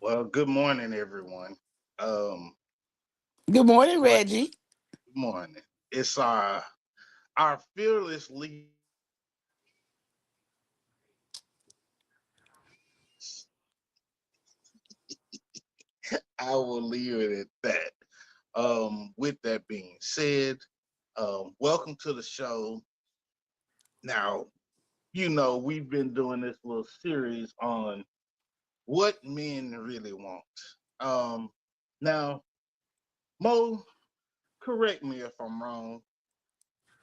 Well, good morning, everyone. Um, Good morning, right, Reggie. good morning. It's our fearless leader, I will leave it at that. With that being said, welcome to the show. Now, we've been doing this little series on what men really want. Um, Now, Mo, correct me if I'm wrong.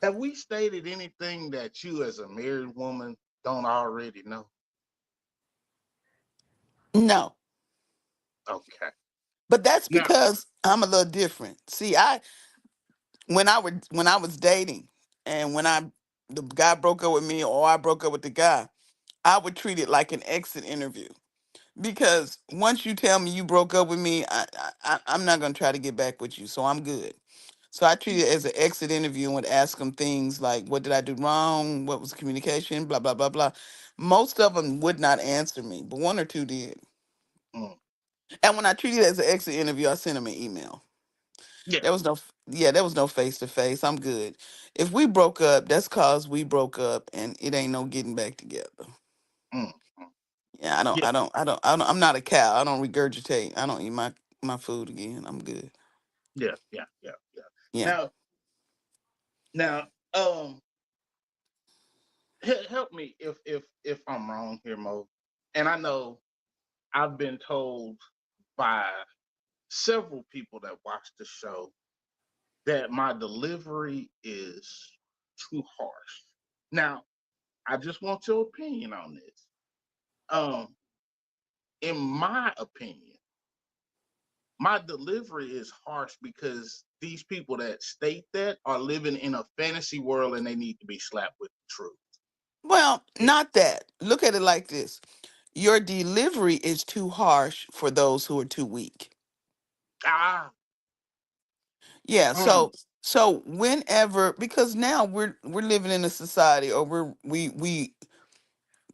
Have we stated anything that you, as a married woman, don't already know? No, Okay. but that's Now, because I'm a little different. See, when I was dating, and when the guy broke up with me, or I broke up with the guy, I would treat it like an exit interview. Because once you tell me you broke up with me, I'm not gonna try to get back with you, so I'm good. So I treat it as an exit interview and would ask them things like, "What did I do wrong? What was the communication? Blah blah blah blah." Most of them would not answer me, but one or two did. mm, And when I treated it as an exit interview, I sent him an email. yeah, There was no face to face. I'm good. If we broke up, that's cause we broke up, and it ain't no getting back together. mm, mm, Yeah, I don't, yeah, I don't, I don't, I don't I'm not a cow. I don't regurgitate. I don't eat my food again. I'm good. yeah, yeah, yeah, yeah. Yeah. Now, now, um, help me if I'm wrong here, Mo. And I know I've been told by several people that watch the show that my delivery is too harsh. Now, I just want your opinion on this. Um, in my opinion, my delivery is harsh because these people that state that are living in a fantasy world and they need to be slapped with the truth. Well, not that. Look at it like this. Your delivery is too harsh for those who are too weak. Ah, Yeah. mm, So whenever, because now we're living in a society, or we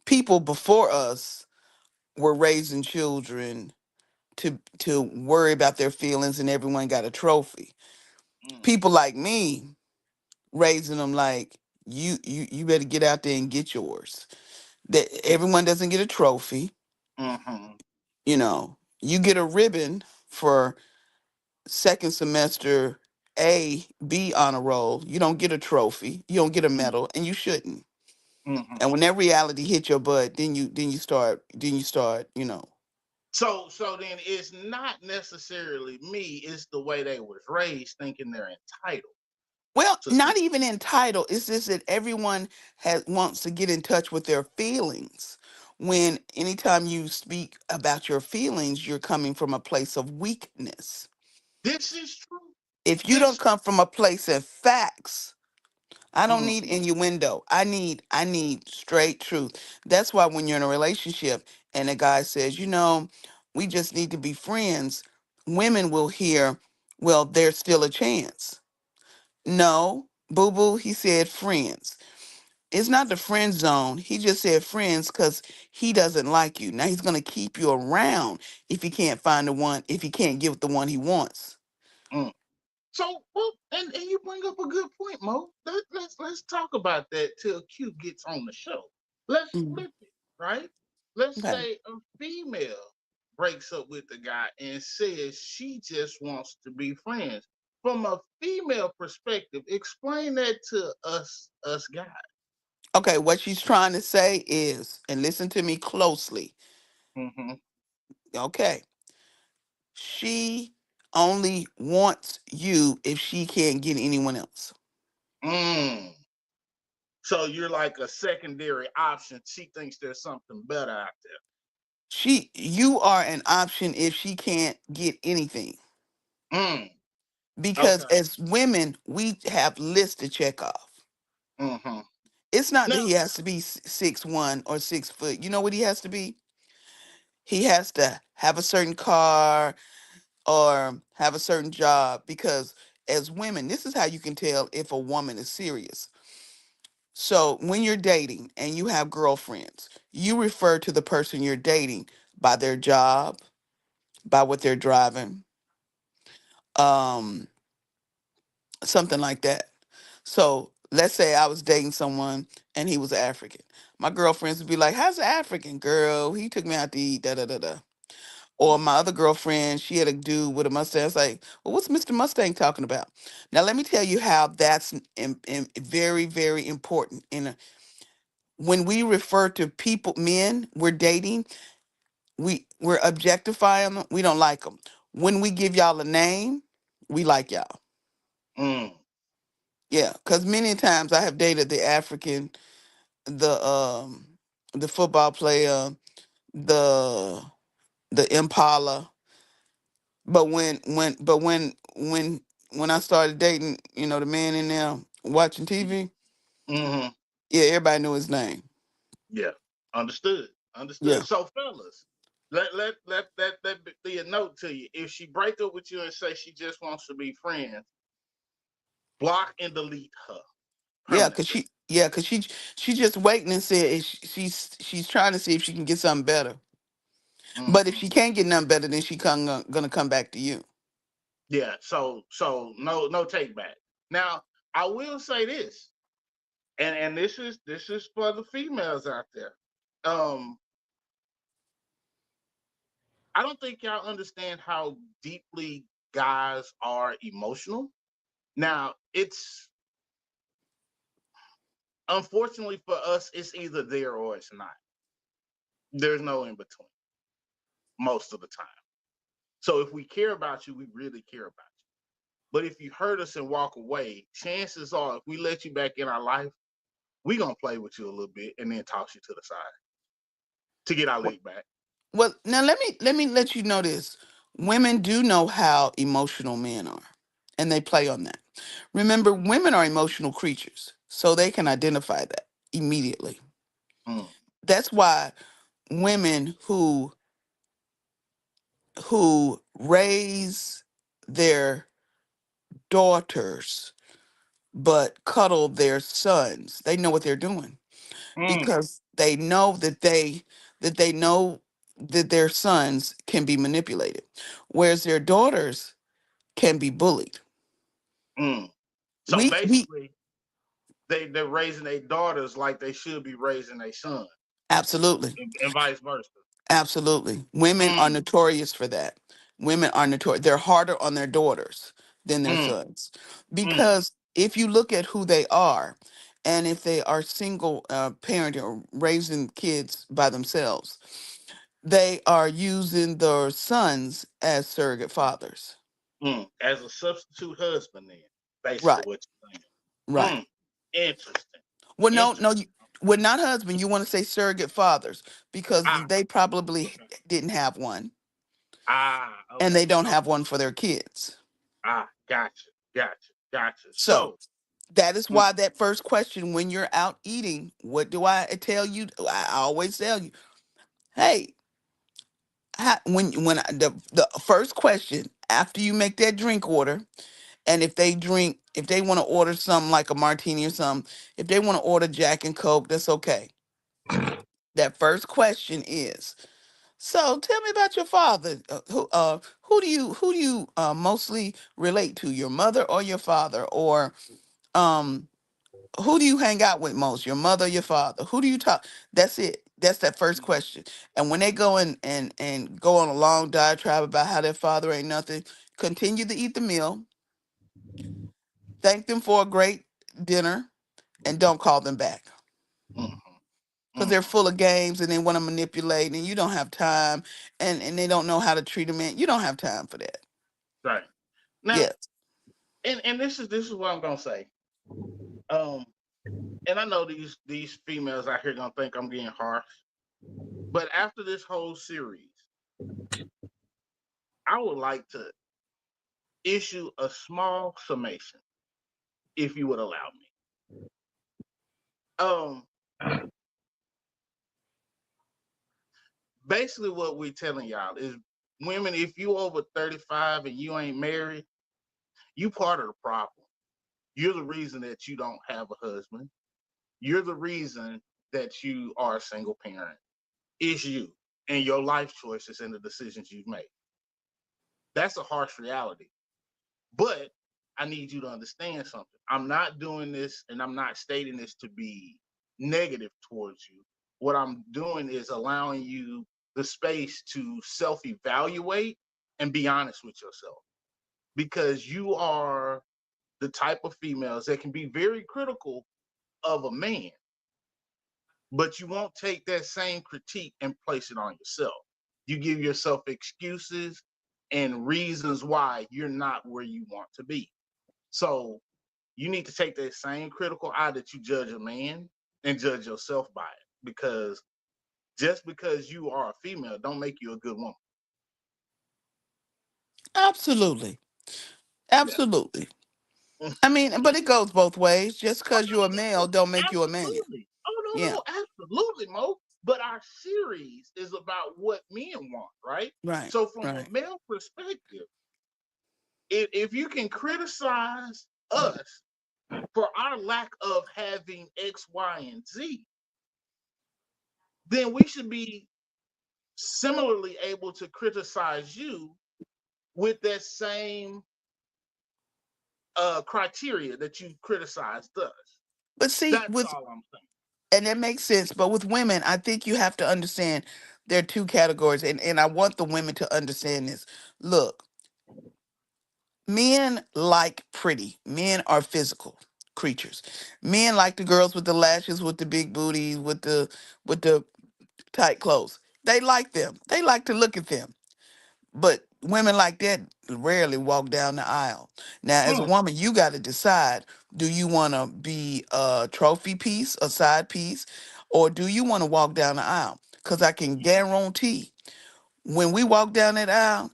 people before us were raising children to worry about their feelings, and everyone got a trophy. mm, People like me raising them like, you better get out there and get yours. That everyone doesn't get a trophy. mm-hmm, You get a ribbon for second semester A B honor roll. You don't get a trophy, you don't get a mm, medal, and you shouldn't. mm-hmm. And when that reality hit your butt, then you start. So then it's not necessarily me, it's the way they was raised thinking they're entitled Well, to not something. even entitled. It's just that everyone has wants to get in touch with their feelings. When anytime you speak about your feelings, you're coming from a place of weakness. This is true. If you don't This come from a place of facts, I don't need mm-hmm, innuendo. I need straight truth. That's why when you're in a relationship and a guy says, we just need to be friends, women will hear, well, there's still a chance. No, boo boo, he said friends. It's not the friend zone. He just said friends because he doesn't like you. Now he's gonna keep you around if he can't find the one, if he can't get the one he wants. mm. So, well, and you bring up a good point, Mo. Let's talk about that till Q gets on the show. Let's Mm. flip it, right? Let's Okay. say a female breaks up with the guy and says she just wants to be friends. From a female perspective, explain that to us guys. Okay, what she's trying to say is, and listen to me closely, Mm-hmm. okay, she only wants you if she can't get anyone else. Mm. So you're like a secondary option. She thinks there's something better out You are an option if she can't get anything. there. Mm. Because Okay. as women, we have lists to check off. Mm-hmm. It's not that Now, he has to be 6'1" or 6 foot. You know what he has to be? He has to have a certain car or have a certain job. Because as women, this is how you can tell if a woman is serious. So when you're dating and you have girlfriends, you refer to the person you're dating by their job, by what they're driving, um, something like that. So let's say I was dating someone and he was African. My girlfriends would be like, "How's the African girl? He took me out to eat, da da da da." Or my other girlfriend, she had a dude with a Mustang. It's like, well, what's Mr. Mustang talking about? Now, let me tell you how that's very, very important. When we refer to people, men we're dating, we're objectifying them. We don't like them. When we give y'all a name, we like y'all. Mm, Yeah, because many times I have dated the African, the um, the football player, the Impala. But when I started dating, the man in there watching TV, mm-hmm. yeah, everybody knew his name. Yeah. Understood. Yeah. Understood. So, fellas, let be a note to you. If she break up with you and say she just wants to be friends, block and delete her Yeah, permanently. cause she's just waiting and said she's trying to see if she can get something better. But if Mm-hmm. she can't get nothing better, then gonna come back to you. Yeah. So no take back. Now I will say this, and this is for the females out there. Um, I don't think y'all understand how deeply guys are emotional. Now it's unfortunately for us, it's either there or it's not. There's no in between most of the time. So if we care about you, we really care about you. But if you hurt us and walk away, chances are if we let you back in our life, we gonna play with you a little bit and then toss you to the side to get our leg back. Well, now let me let you know this. Women do know how emotional men are, and they play on that. Remember, women are emotional creatures, so they can identify that immediately. Mm, That's why women who raise their daughters but cuddle their sons, they know what they're doing mm, because they know that their sons can be manipulated, whereas their daughters can be bullied. mm. So We basically, they're raising their daughters like they should be raising their son, absolutely. and vice versa. Absolutely. Women are Mm, notorious for that. Women are notorious. They're harder on their daughters than their mm, sons. mm, Because if you look at who they are, and if they are single parent or raising kids by themselves, they are using their sons as surrogate fathers. mm. As a substitute husband, then basically Right, what you're right. saying. Interesting. Well, no, Interesting. no, well, not husband. You want to say surrogate fathers because Ah, they probably okay. didn't have one, and Okay. they don't have Okay. one for their kids. Gotcha. Gotcha. Gotcha. So So, that is mm, why that first question when you're out eating, what do I tell you? I always tell you, hey, the first question after you make that drink order, and if they want to order something like a martini or something, if they want to order Jack and Coke, that's okay. That first question is, so tell me about your father. Who do you mostly relate to, your mother or your father, or um who do you hang out with most, your mother or your father? Who do you talk? That's it. That's that first question. And when they go and go on a long diatribe about how their father ain't nothing, continue to eat the meal, thank them for a great dinner, and don't call them back mhm, because they're mhm. full of games and they want to manipulate, and you don't have time, and they don't know how to treat a man. You don't have time for that. Right. Now, Yes. and this is what I'm gonna say. Um, and I know these females out here gonna think I'm being harsh, but after this whole series, I would like to issue a small summation, if you would allow me. Um, Basically, what we're telling y'all is, women, if you over 35 and you ain't married, you part of the problem. You're the reason that you don't have a husband. You're the reason that you are a single parent. It's you and your life choices and the decisions you've made. That's a harsh reality. But I need you to understand something. I'm not doing this and I'm not stating this to be negative towards you. What I'm doing is allowing you the space to self evaluate and be honest with yourself, because you are the type of females that can be very critical of a man, but you won't take that same critique and place it on yourself. You give yourself excuses and reasons why you're not where you want to be. So you need to take that same critical eye that you judge a man and judge yourself by it. Because just because you are a female don't make you a good woman. Absolutely. Yeah. Absolutely. I mean, but it goes both ways. Just because you're a male don't make you a man. Absolutely. Oh no, Yeah. no, absolutely, Mo. But our series is about what men want, right? Right. So from a Right. male perspective, if you can criticize us for our lack of having X, Y, and Z, then we should be similarly able to criticize you with that same criteria that you criticized us. But see, That's with all I'm saying. and that makes sense. But with women, I think you have to understand there are two categories, and I want the women to understand this. Look, men like pretty. Men are physical creatures. Men like the girls with the lashes, with the big booties, with the tight clothes. They like them. They like to look at them. But women like that rarely walk down the aisle. Now, as a Mm, woman, you got to decide, do you want to be a trophy piece, a side piece, or do you want to walk down the aisle? Because I can guarantee when we walk down that aisle,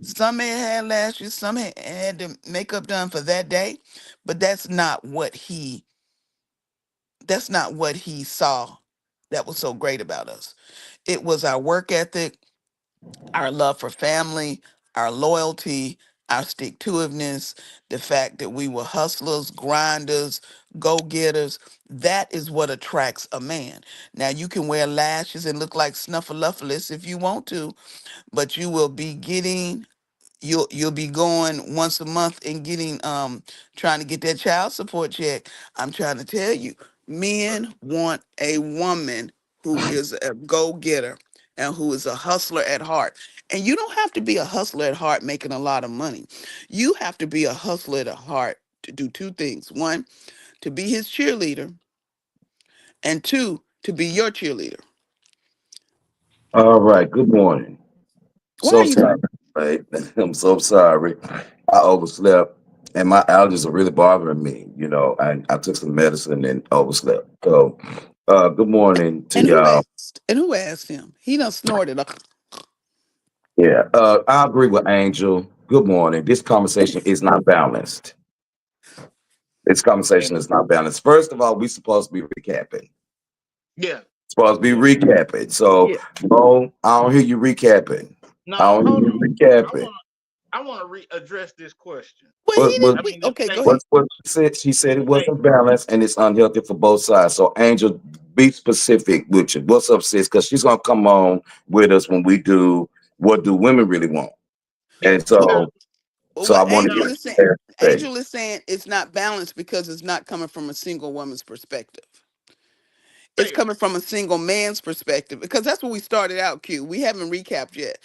some may have had lashes, some had the makeup done for that day, but that's not what he saw that was so great about us. It was our work ethic, our love for family, our loyalty, our stick to itiveness, the fact that we were hustlers, grinders, go getters. That is what attracts a man. Now, you can wear lashes and look like Snuffleupagus if you want to, but you will be getting you'll be going once a month and getting trying to get that child support check. I'm trying to tell you, men want a woman who is a go-getter and who is a hustler at heart. And you don't have to be a hustler at heart making a lot of money. You have to be a hustler at heart to do two things. One, to be his cheerleader, and two, to be your cheerleader. All right, good morning. Why are So you sorry, right? I'm so sorry. I overslept and my allergies are really bothering me, and I took some medicine and overslept. So, good morning to and who y'all. asked? And who asked him? He done snorted. Yeah, I agree with Angel. Good morning. This conversation is not balanced. This conversation and is not balanced. First of all, we supposed to be recapping. yeah, Supposed to yeah. be recapping. So, Yeah. no, I don't hear you recapping. I Now don't hear hold you on. I recapping. want I want to address this question. Well, he What didn't. I mean this Okay, go ahead. statement. what she said? She said it Hey, wasn't balanced and it's unhealthy for both sides. So Angel, be specific with you. What's up, sis? Because she's gonna come on with us when we do what do women really want. yeah. And Well, Now, so I what want to now, get there. Angel is saying it's not balanced because it's not coming from a single woman's perspective. It's fair. coming from a single man's perspective because that's what we started out. Q. We haven't recapped yet.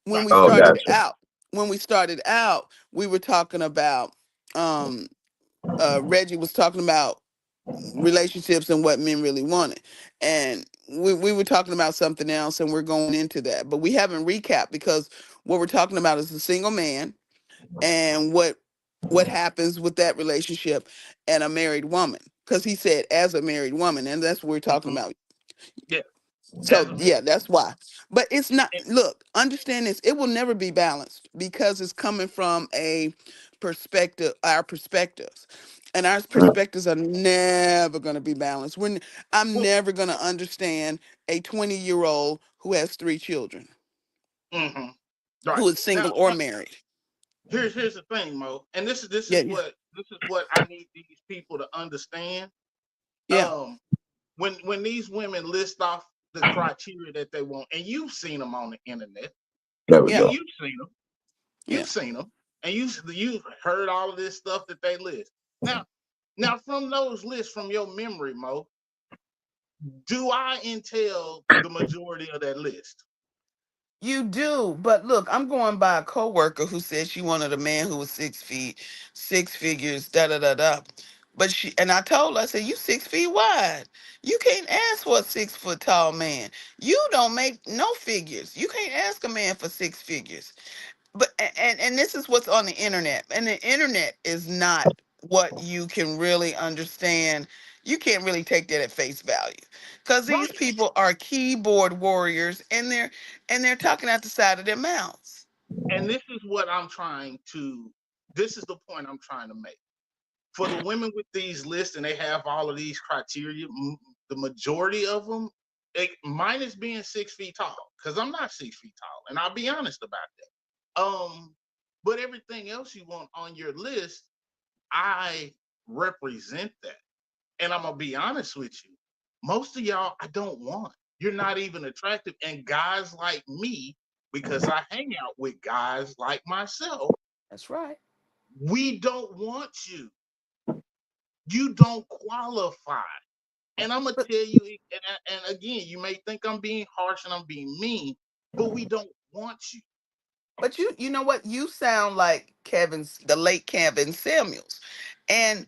When Right. we Oh, started gotcha. out, we were talking about. Um, Reggie was talking about relationships and what men really wanted, and we were talking about something else, and we're going into that, but we haven't recapped because what we're talking about is a single man and what happens with that relationship and a married woman because he said as a married woman and that's what we're talking Hmm. about. Yeah. As So a yeah, married that's why. But it's not, woman. look, understand this, it will never be balanced because it's coming from a perspective, our perspectives, and our perspectives are never going to be balanced when I'm never going to understand a 20-year-old who has 3 children, Mm-hmm. Right. who is Now, single or married. here's the thing, Mo, and this Yeah, is yeah, what I need these people to understand. yeah. Um, when these women list off the criteria that they want, and you've seen them on the internet, There we Yeah. go. you've seen them. Yeah. You've seen them, and you've heard all of this stuff that they list. Now, now from those lists from your memory, Mo, do I entail the majority of that list? You do, but look, I'm going by a coworker who said she wanted a man who was 6 feet, 6 figures, da da da da. But she and I told her, I said, "You 6 feet wide. You can't ask for a 6 foot tall man. You don't make no figures. You can't ask a man for 6 figures." But and this is what's on the internet, and the internet is not what you can really understand. You can't really take that at face value, because these Right. people are keyboard warriors, and they're talking out the side of their mouths. And this is what I'm trying to. This is the point I'm trying to make. For the women with these lists, and they have all of these criteria, the majority of them, minus being 6 feet tall, because I'm not 6 feet tall, and I'll be honest about that. But everything else you want on your list, I represent that. And I'm gonna be honest with you. Most of y'all I don't want. You're not even attractive. And guys like me, because I hang out with guys like myself, That's right. we don't want you. You don't qualify. And I'm gonna But tell you, and again, you may think I'm being harsh and I'm being mean, but we don't want you. you know what? You sound like the late Kevin Samuels, and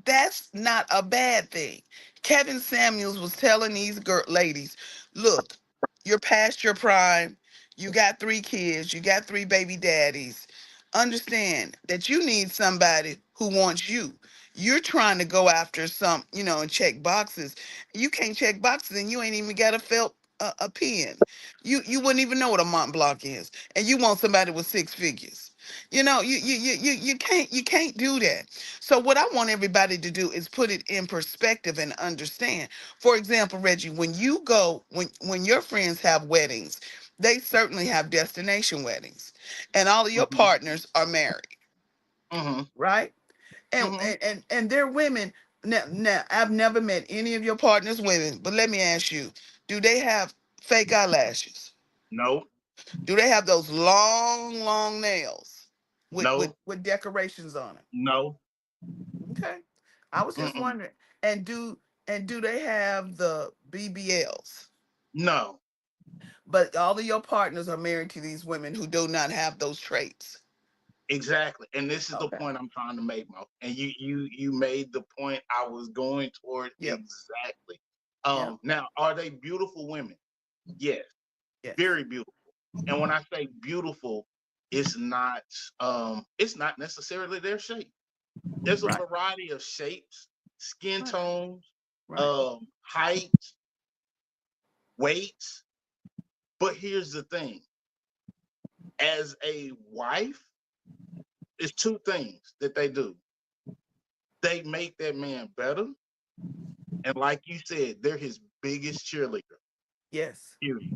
that's not a bad thing. Kevin Samuels was telling these ladies, look, you're past your prime. You got 3 kids. You got 3 baby daddies. Understand that you need somebody who wants you. You're trying to go after some, and check boxes. You can't check boxes, and you ain't even got a felt a pen. You wouldn't even know what a Mont Blanc is, and you want somebody with 6 figures. You can't do that. So what I want everybody to do is put it in perspective and understand. For example, Reggie, when your friends have weddings, they certainly have destination weddings, and all of your Hmm. partners are married, Hmm. right? And Hmm. and they're women. Now, I've never met any of your partners women, but let me ask you, do they have fake eyelashes? No, Do they have those long, long nails with no, decorations on it? no. Okay. I was just Mm-mm. wondering. And do they have the BBLs? No. But all of your partners are married to these women who do not have those traits. Exactly. And this is the Okay. point I'm trying to make, Mo. And you made the point I was going toward Yep. exactly. Yep. Now, are they beautiful women? Yes, Yes. very beautiful. And when I say beautiful, it's not it's not necessarily their shape. There's a Right. variety of shapes, skin Right. tones, Right. height, weights. But here's the thing: as a wife, it's two things that they do. They make that man better, and like you said, they're his biggest cheerleader. Yes. Period.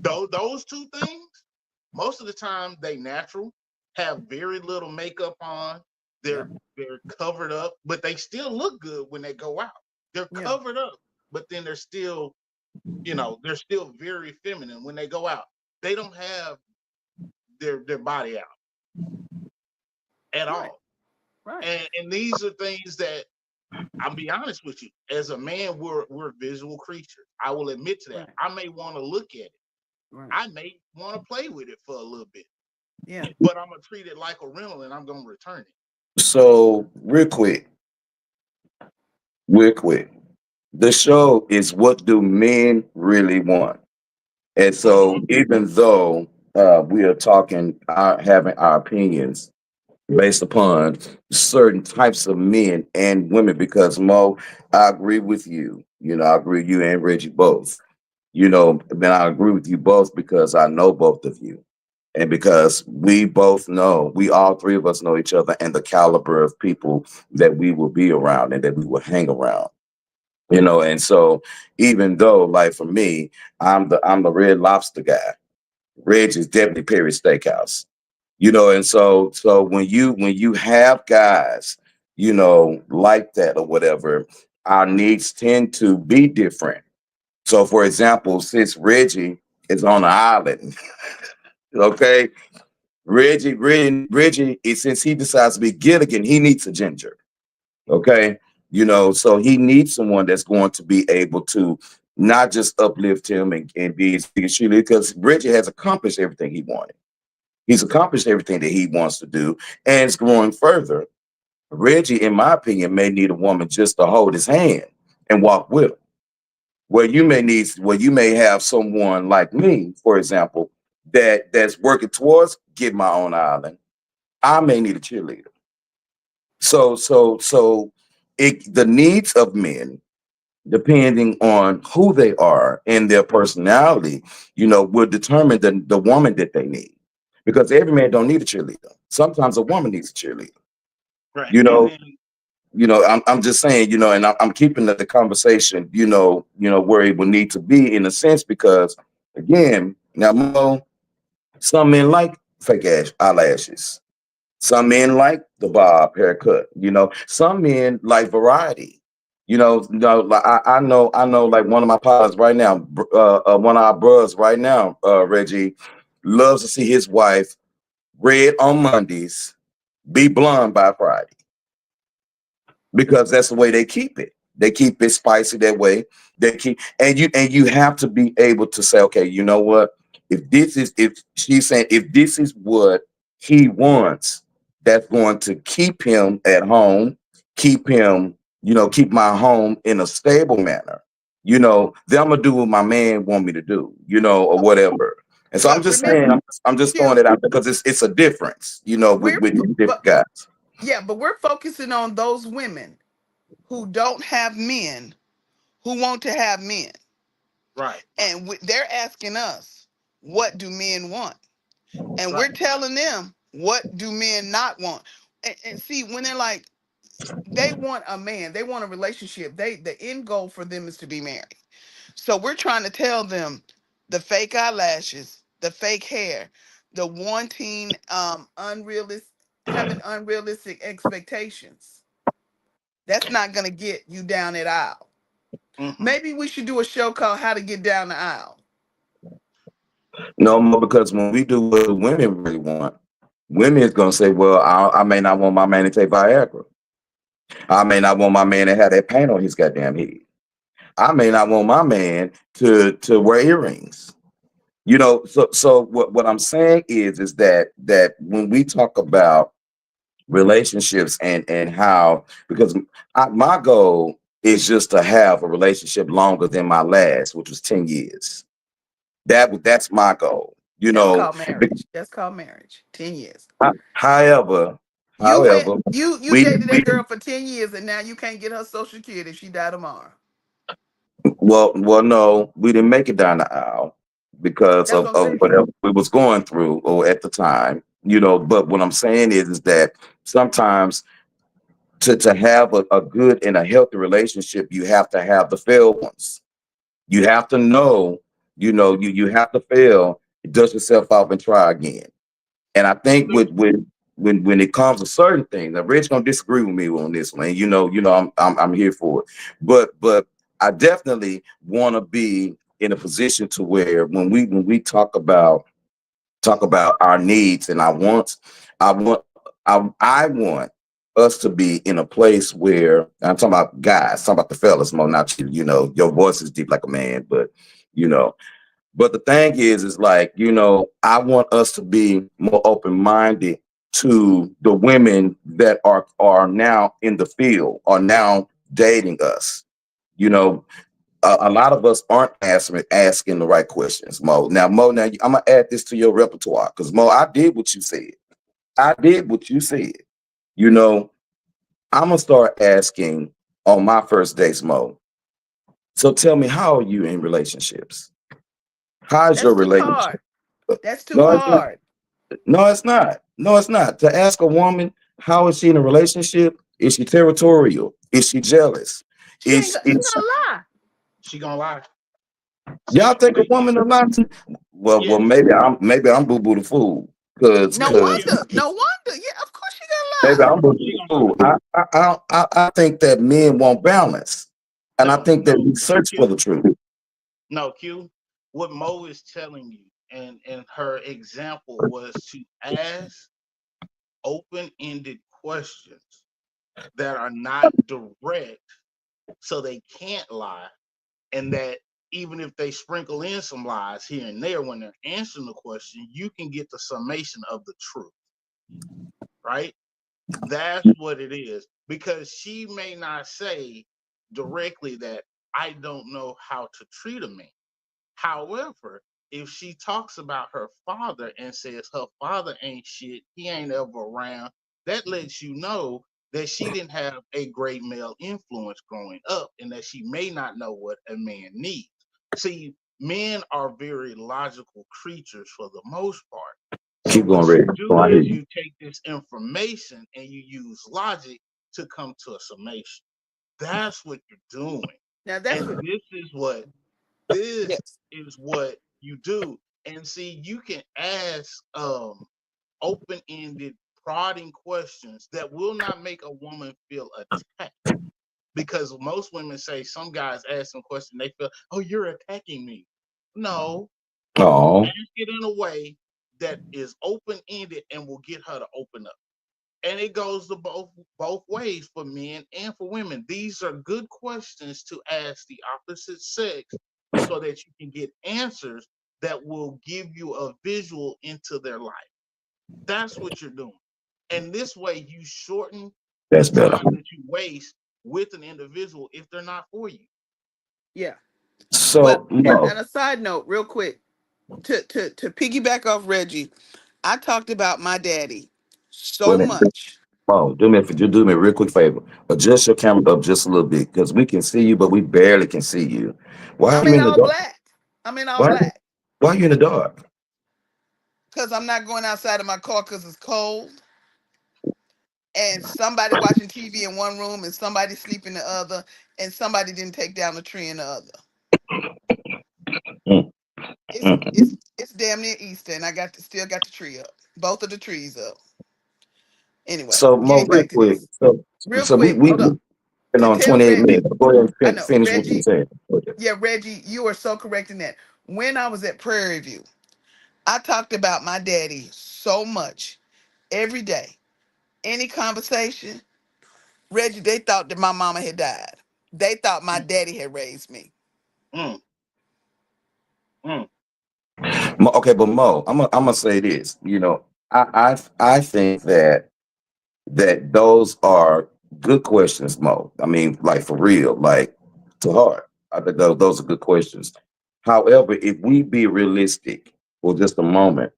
Though those two things, most of the time they natural, have very little makeup on. Yep. They're covered up, but they still look good when they go out. They're Yeah. covered up, but then they're still, they're still very feminine when they go out. They don't have their body out at Right. all. Right. And these are things that I'll be honest with you. As a man, we're visual creatures. I will admit to that. Right. I may want to look at it. Right. I may want to play with it for a little bit, Yeah. but I'm gonna treat it like a rental and I'm gonna return it. So real quick. The show is what do men really want? And so Hmm. even though we are talking having our opinions based upon certain types of men and women, because Mo, I agree with you. I agree with you and Reggie both. Then I agree with you both because I know both of you. And because we both know, we all three of us know each other and the caliber of people that we will be around and that we will hang around. And so even though, like for me, I'm the Red Lobster guy. Reg is definitely Perry Steakhouse. And so when you have guys, like that or whatever, our needs tend to be different. So for example, since Reggie is on an island, okay, Reggie is, since he decides to be Gilligan, he needs a ginger. Okay. So he needs someone that's going to be able to not just uplift him and be his biggest cheerleader, because Reggie has accomplished everything he wanted. He's accomplished everything that he wants to do, and it's growing further. Reggie, in my opinion, may need a woman just to hold his hand and walk with him. Where you may have someone like me, for example, that's working towards getting my own island. I may need a cheerleader. So the needs of men, depending on who they are and their personality, will determine the woman that they need. Because every man don't need a cheerleader. Sometimes a woman needs a cheerleader. Right. You know, And then, I'm just saying, and I'm keeping the conversation, where it would need to be, in a sense, because again, now Mo, some men like fake eyelashes. Some men like the bob haircut. Some men like variety. Like I know, like one of my pilots right now, one of our brothers right now, Reggie, loves to see his wife red on Mondays, be blonde by Friday, because that's the way they keep it. They keep it spicy that way. They keep, and you have to be able to say, okay, you know what? If she's saying, if this is what he wants, that's going to keep him at home, keep him, keep my home in a stable manner. Then I'm gonna do what my man want me to do, or whatever. And so I'm But just remember, saying, I'm just throwing Q, it out there because it's a difference, we're with different but guys. yeah, but we're focusing on those women who don't have men who want to have men, right. and they're asking us, what do men want? And Right. we're telling them, what do men not want? And see, when they're like, they want a man, they want a relationship, the end goal for them is to be married. So we're trying to tell them the fake eyelashes, the fake hair, the wanting unrealistic, having unrealistic expectations. That's not gonna get you down that aisle. Hmm. Maybe we should do a show called How to Get Down the Aisle. No more, because when we do what the women really want, women is gonna say, "Well, I may not want my man to take Viagra. I may not want my man to have that paint on his goddamn head. I may not want my man to wear earrings." So what I'm saying is that when we talk about relationships and how, because my goal is just to have a relationship longer than my last, which was 10 years. That's my goal. That's called marriage. That's called marriage. 10 years. However, You went, however, you we dated we that girl for 10 years and now you can't get her social security if she died tomorrow. well, no, we didn't make it down the aisle because That's of, what I'm of saying. whatever we was going through or at the time. But what I'm saying is that sometimes to have a good and a healthy relationship, you have to have the failed ones. You have to know, you have to fail, dust yourself off and try again. And I think when it comes to certain things, now Rich gonna disagree with me on this one. I'm here for it, but I definitely want to be in a position to where when we talk about our needs and our wants, I want us to be in a place where, I'm talking about guys, talking about the fellas, more not you. Your voice is deep like a man, but you know. But the thing is like, I want us to be more open-minded to the women that are now in the field, are now dating us. A lot of us aren't asking the right questions, Mo. Now I'm gonna add this to your repertoire, because Mo, I did what you said. I did what you said. You know, I'm gonna start asking on my first dates, Mo. So tell me, how are you in relationships? How's That's your too relationship? hard. That's too No, it's not. hard. No, it's not. No, it's not. To ask a woman how is she in a relationship? Is she territorial? Is she jealous? She ain't Is got, she is gonna lie. She gonna lie. y'all See, think a woman a lot? Well, yes. maybe I'm boo boo the fool, cause No No, cause wonder. Q. No wonder. Yeah, of course she maybe gonna lie. I'm boo boo She the gonna lie. fool. I think that men want balance, and I No, think that no, we search for Q. the truth. No, Q. What Mo is telling you, and her example was to ask open-ended questions that are not direct, so they can't lie, and that even if they sprinkle in some lies here and there when they're answering the question, you can get the summation of the truth, right? That's what it is. Because she may not say directly that I don't know how to treat a man. However, if she talks about her father and says her father ain't shit, he ain't ever around, that lets you know that she didn't have a great male influence growing up and that she may not know what a man needs. See, men are very logical creatures for the most part. So Keep going, what you Reggie. do So I hear is you. you take this information and you use logic to come to a summation. That's what you're doing. Now that's And what. this Yes. is what you do. And see, you can ask open-ended, prodding questions that will not make a woman feel attacked. Because most women say some guys ask them questions, they feel, oh, you're attacking me. No, Oh, ask it in a way that is open-ended and will get her to open up. And it goes to both ways for men and for women. These are good questions to ask the opposite sex so that you can get answers that will give you a visual into their life. That's what you're doing. And this way you shorten the that's better. time that you waste with an individual if they're not for you. Yeah. Well, So, and Mo, a side note, real quick, to piggyback off Reggie, I talked about my daddy wait so a minute. much. Mo, do me a real quick favor. Adjust your camera up just a little bit because we can see you, but we barely can see you. Why are I'm you in in the all dark? black. I'm in all Why, black why are you in the dark? because I'm not going outside of my car because it's cold. And somebody watching TV in one room and somebody sleeping in the other, and somebody didn't take down the tree in the other. Mm, It's mm. it's it's damn near Easter, and I still got the tree up. Both of the trees up. Anyway, So, Mo, getting real back to quick. this. So, Real so quick, we hold up. been To on tell 28 Reggie, minutes. Go ahead I and know finish what you Reggie. said. Yeah, Reggie, you are so correct in that. When I was at Prairie View, I talked about my daddy so much every day. Any conversation, Reggie, they thought that my mama had died. They thought my Mm, daddy had raised me. mm, mm, Okay, but Mo, I'm gonna say this. I think that those are good questions, Mo. I mean, like for real, like to heart. I think those are good questions. However, if we be realistic for just a moment,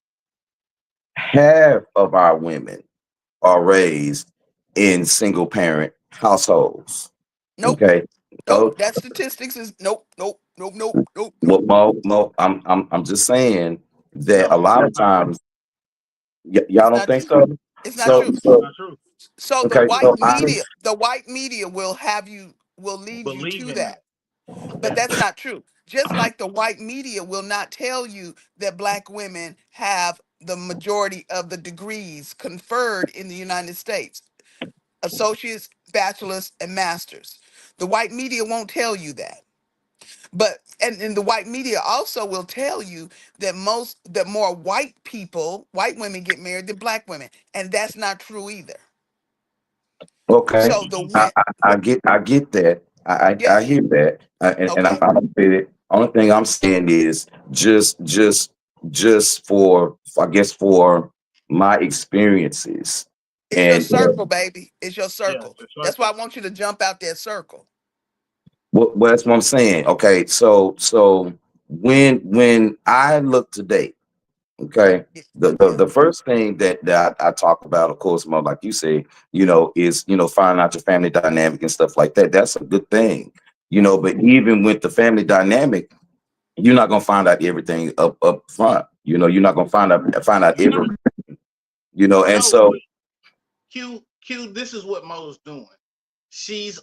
half of our women are raised in single parent households. Nope, Okay. nope. So, That statistics is nope, nope, nope, nope, nope, well, nope. Mo, I'm just saying that a no, lot that's of not true. times y'all It's don't not think true. so. It's not No, true. it's So not true. So okay, so I the white media will have you will lead you Believe to in that. that. But that's not true. Just like the white media will not tell you that black women have the majority of the degrees conferred in the United States, associates, bachelors, and masters. The white media won't tell you that. But and the white media also will tell you that more white women get married than black women. And that's not true either. okay. So the Mhm. win I get that. I yes, hear that, and okay. I'm with it. Only thing I'm saying is just for I guess for my experiences, It's your and circle, baby. It's your Yeah, circle. it's a That's why I circle. want you to jump out that circle. what that's what I'm saying. Okay, so when I look today. Okay. Y- The Yeah. the first thing that I talk about, of course, more like you say, is finding out your family dynamic and stuff like that. That's a good thing, Right. but even with the family dynamic, you're not gonna find out everything up front. You're not gonna find out You're not. everything, and No, so but Q, this is what Mo's doing. She's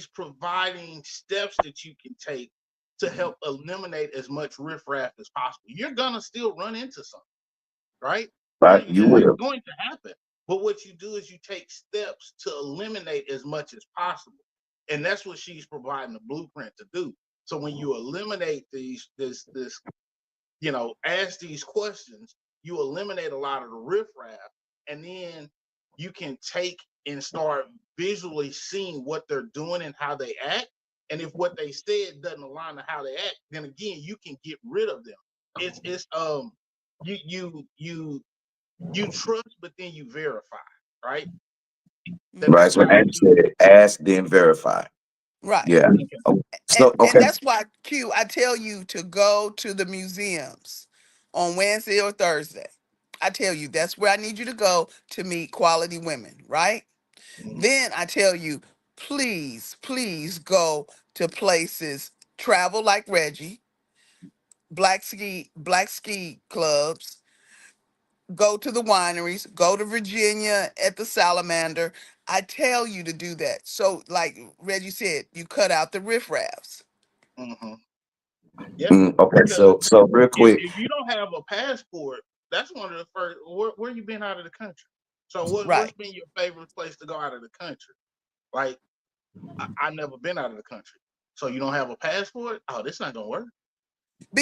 providing steps that you can take to help eliminate as much riffraff as possible. You're gonna still run into something, right? right, you It's will. going to happen. But what you do is you take steps to eliminate as much as possible. And that's what she's providing the blueprint to do. So when you eliminate this ask these questions, you eliminate a lot of the riffraff, and then you can take and start visually seeing what they're doing and how they act. And if what they said doesn't align to how they act, then again you can get rid of them. It's you trust, but then you verify, right? Right. That's So how Andy you. said, ask, then verify. Right. Yeah. Okay. Oh, And so, okay. that's why, Q, I tell you to go to the museums on Wednesday or Thursday. I tell you that's where I need you to go to meet quality women, right? Mhm. Then I tell you, please, please go to places, travel like Reggie, black ski clubs, go to the wineries, go to Virginia at the Salamander. I tell you to do that. So, like Reggie said, you cut out the riffraffs. Mhm. Yeah, Okay. because So real quick. if you don't have a passport, that's one of the first. Where you been out of the country? So what's Right. been your favorite place to go out of the country? Like I never been out of the country, so you don't have a passport. Oh, this not gonna work.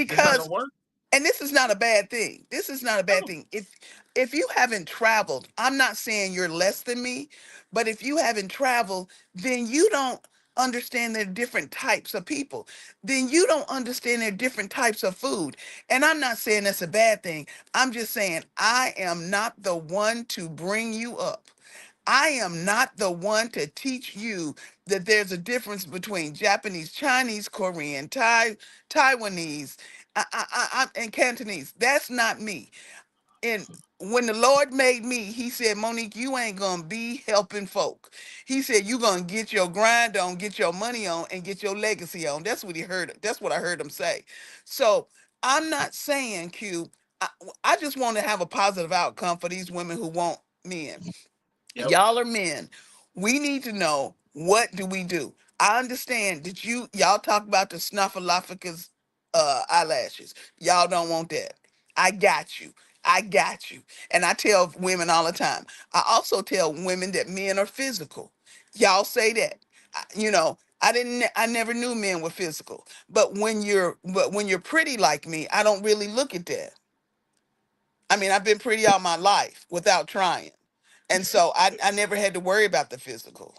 This not Because gonna work. and this is not a bad thing. This is not a bad No. thing. If you haven't traveled, I'm not saying you're less than me, but if you haven't traveled, then you don't understand their different types of people. Then you don't understand their different types of food. And I'm not saying that's a bad thing. I'm just saying I am not the one to bring you up. I am not the one to teach you that there's a difference between Japanese, Chinese, Korean, Taiwanese, and Cantonese. That's not me. And when the Lord made me, He said, Monique, you ain't gonna be helping folk. He said, you gonna get your grind on, get your money on, and get your legacy on. That's what He heard. That's what I heard Him say. So I'm not saying, Q. I, I just want to have a positive outcome for these women who want men. Yep. Y'all are men. We need to know, what do we do. I understand that y'all talk about the snuffleupagus eyelashes. Y'all don't want that. I got you. I got you. And I tell women all the time. I also tell women that men are physical. Y'all say that. I never knew men were physical. But when you're pretty like me, I don't really look at that. I mean, I've been pretty all my life without trying. And so I never had to worry about the physical,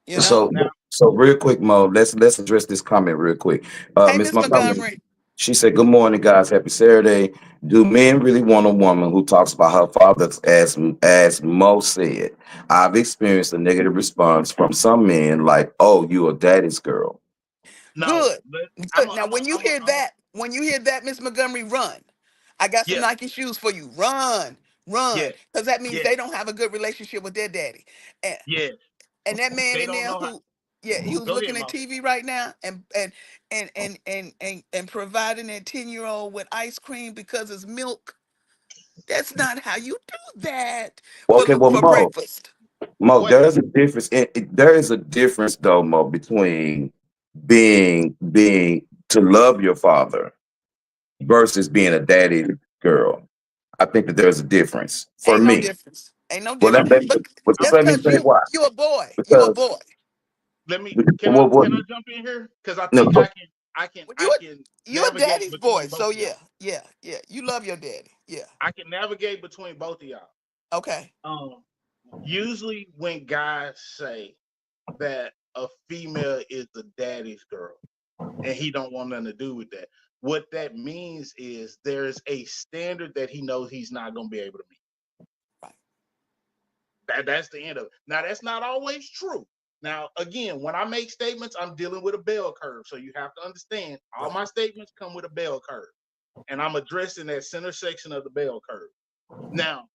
you know? So Now, so real quick, Mo. Let's address this comment real quick. Hey, Miss Miss Montgomery. Montgomery, She said, "Good morning, guys. Happy Saturday. Do men really want a woman who talks about her father as Mo said? I've experienced a negative response from some men, like, 'Oh, you a daddy's girl.'" no, good. but I'm Good. a, Now, I'm a, I'm a, I'm a when you hear that, Miss Montgomery, run. I got some yes, Nike shoes for you. Run, run. yes, Because that means yes, they don't have a good relationship with their daddy. And yes. and that man They in don't there know how. who's Go ahead, looking at Mo. TV right now and providing that 10-year-old with ice cream because it's milk. That's not how you do that Well, okay, well, for Mo, breakfast. Wait. there is a difference. There is a difference, though, Mo, between being to love your father versus being a daddy girl. I think that there's a difference for Ain't no me. difference. Ain't no Well, difference. But just that's I'm let me because say you why. you a boy. You a Because boy. Let me. Can I well, can I jump in here? Because I no, think Well, I can you a navigate daddy's boy. between both So of y'all. yeah. You love your daddy. Yeah. I can navigate between both of y'all. Okay. Usually when guys say that a female is the daddy's girl and he don't want nothing to do with that, what that means is there's a standard that he knows he's not going to be able to meet. Right. That's the end of it. Now that's not always true. Now again, when I make statements, I'm dealing with a bell curve, so you have to understand all Right. my statements come with a bell curve, and I'm addressing that center section of the bell curve. Now,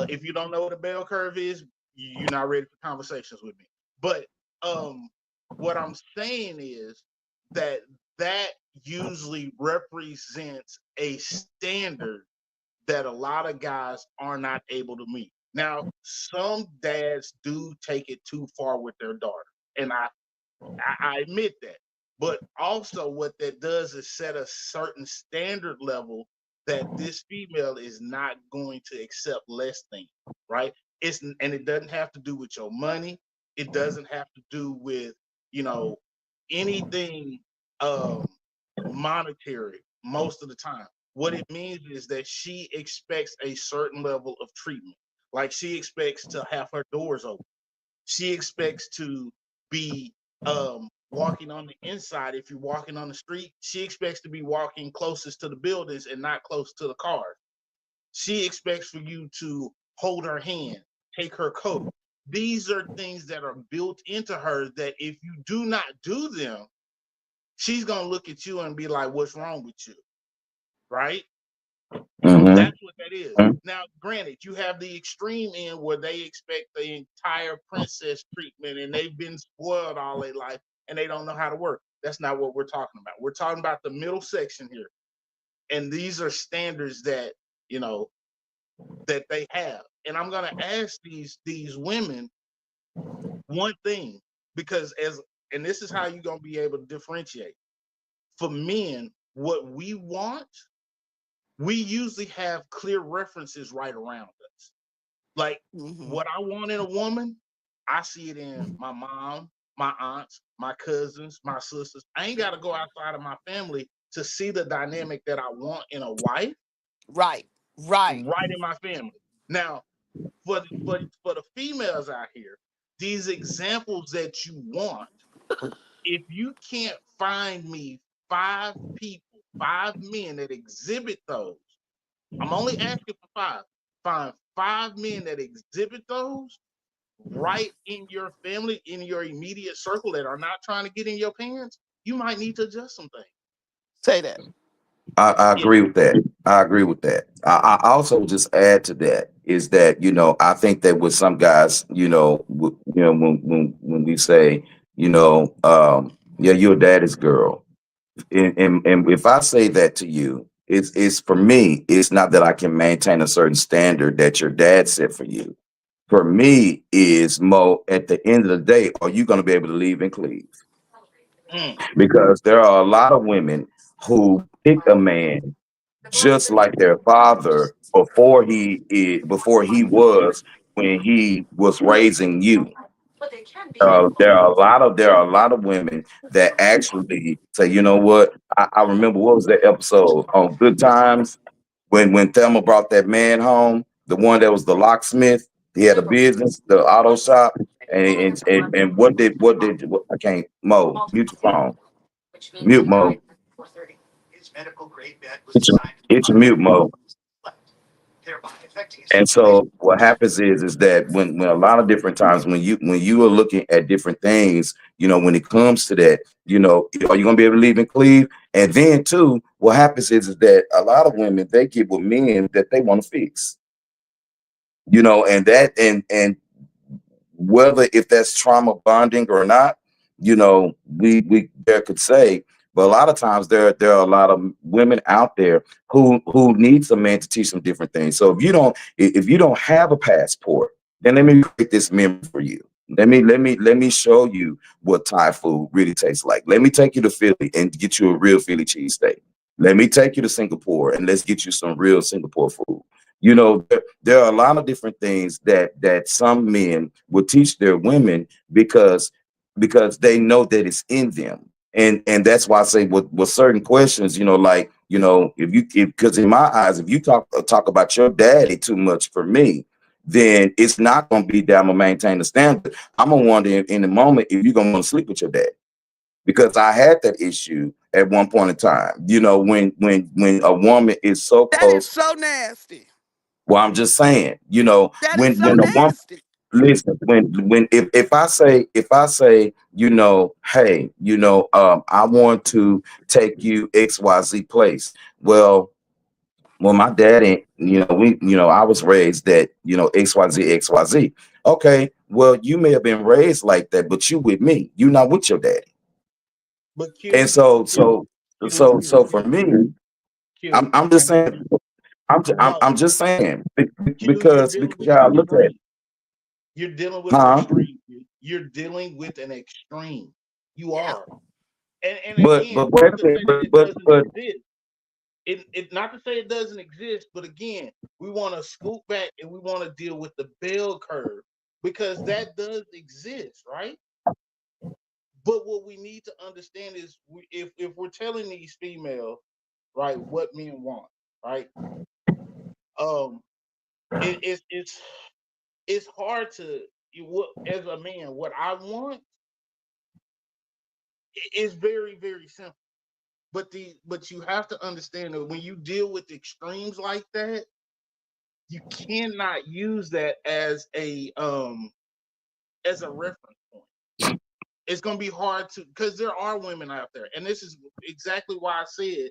if you don't know what a bell curve is, you're not ready for conversations with me. But um, what I'm saying is that that usually represents a standard that a lot of guys are not able to meet. Now, some dads do take it too far with their daughter, and I admit that. But also, what that does is set a certain standard level that this female is not going to accept less than, right? It doesn't have to do with your money. It doesn't have to do with you know anything um monetary most of the time. what it means is that she expects a certain level of treatment. Like she expects to have her doors open. She expects to be walking on the inside. If you're walking on the street, she expects to be walking closest to the buildings and not close to the cars. She expects for you to hold her hand, take her coat. These are things that are built into her that if you do not do them, she's gonna look at you and be like, "What's wrong with you?" Right? So Mm-hmm. that's what that is. Now, granted, you have the extreme end where they expect the entire princess treatment and they've been spoiled all their life and they don't know how to work. That's not what we're talking about. We're talking about the middle section here. And these are standards that, you know, that they have. And I'm gonna ask these women one thing, because and this is how you're gonna be able to differentiate. For men, what we want, we usually have clear references right around us. Like Mm-hmm. what I want in a woman, I see it in my mom, my aunts, my cousins, my sisters. I ain't got to go outside of my family to see the dynamic that I want in a wife Right. Right. right in my family. Now, for the females out here, these examples that you want, if you can't find me 5 people, 5 men that exhibit those, I'm only asking for 5. Find 5 men that exhibit those right in your family, in your immediate circle that are not trying to get in your pants. You might need to adjust some things. Say that. I Yeah. agree with that. I agree with that. I also just add to that is that I think that with some guys, when we say, yeah, you're a daddy's girl, and if I say that to you, it's for me. It's not that I can maintain a certain standard that your dad set for you. For me, is Mo. At the end of the day, are you going to be able to leave and cleave? Mm. Because there are a lot of women who pick a man just like their father before he was when he was raising you. There are a lot of women that actually say, you know what? I remember, what was that episode on Good Times when Thelma brought that man home, the one that was the locksmith. He had a business, the auto shop, and I can't mute your phone, mute Mo, it's a mute Mo. And so what happens is that when a lot of different times when you are looking at different things, when it comes to that, are you gonna be able to leave and cleave? And then too, what happens is that a lot of women, they get with men that they want to fix, and whether if that's trauma bonding or not, we there could say, but a lot of times there are a lot of women out there who needs a man to teach them different things. So if you don't have a passport, then let me create this memory for you. Let me show you what Thai food really tastes like. Let me take you to Philly and get you a real Philly cheesesteak. Let me take you to Singapore and let's get you some real Singapore food. There are a lot of different things that some men will teach their women because they know that it's in them. And that's why I say with certain questions, like, if because in my eyes, if you talk about your daddy too much for me, then it's not gonna be that I'm gonna maintain the standard. I'm gonna wonder in the moment if you're gonna want to sleep with your dad. Because I had that issue at one point in time. When a woman is so That is close. so nasty. Well, I'm just saying, That is so when a woman, nasty. listen, when if I say, hey, I want to take you XYZ place. Well, my daddy, I was raised that, XYZ. Okay, well, you may have been raised like that, but you with me, you not with your daddy. But And Q, so Q, so Q, so so for me, Q, I'm just saying, no, I'm just saying, Q, you're because dealing with an I look at, extreme. You're dealing with an huh? extreme. You're dealing with an extreme. You are. And But again, wait not a to minute, say that it but doesn't but exist. It not to say it doesn't exist, but again, we want to scoop back and we want to deal with the bell curve because that does exist, right? But what we need to understand is if we're telling these females, right, what men want, right? It, it's hard to as a man. What I want is very very simple. But you have to understand that when you deal with extremes like that, you cannot use that as a reference point. It's gonna be hard to, because there are women out there, and this is exactly why I said,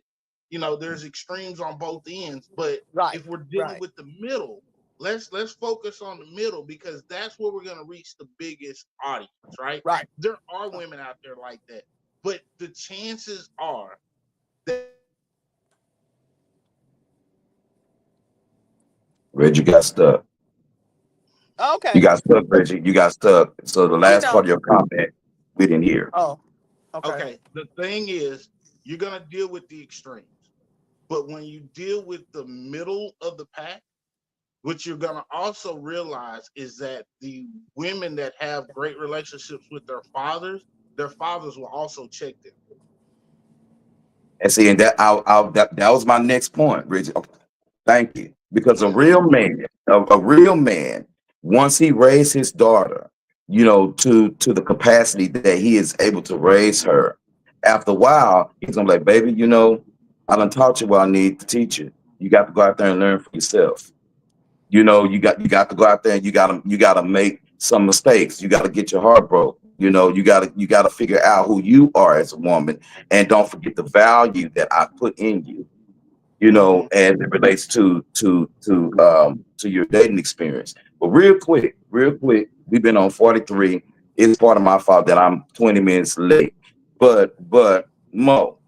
there's extremes on both ends. But Right. if we're dealing Right. with the middle, let's focus on the middle, because that's where we're gonna reach the biggest audience, right? Right. There are women out there like that, but the chances are that Reggie got stuck. You Okay. got stuck, Reggie. You got stuck. So the We last know. part of your comment, we didn't hear. Oh. Okay. okay, the thing is, you're gonna deal with the extremes, but when you deal with the middle of the pack, what you're going to also realize is that the women that have great relationships with their fathers will also check them. And see, and that was my next point, Reggie. Thank you. Because a real man, once he raised his daughter, to the capacity that he is able to raise her, after a while, he's gonna be like, baby, I done taught you what I need to teach you. You got to go out there and learn for yourself. You got to go out there and you gotta make some mistakes. You gotta get your heart broke. You gotta figure out who you are as a woman, and don't forget the value that I put in you, Mm-hmm. as it relates to your dating experience. But real quick, we've been on 43. It's part of my fault that I'm 20 minutes late. But Mo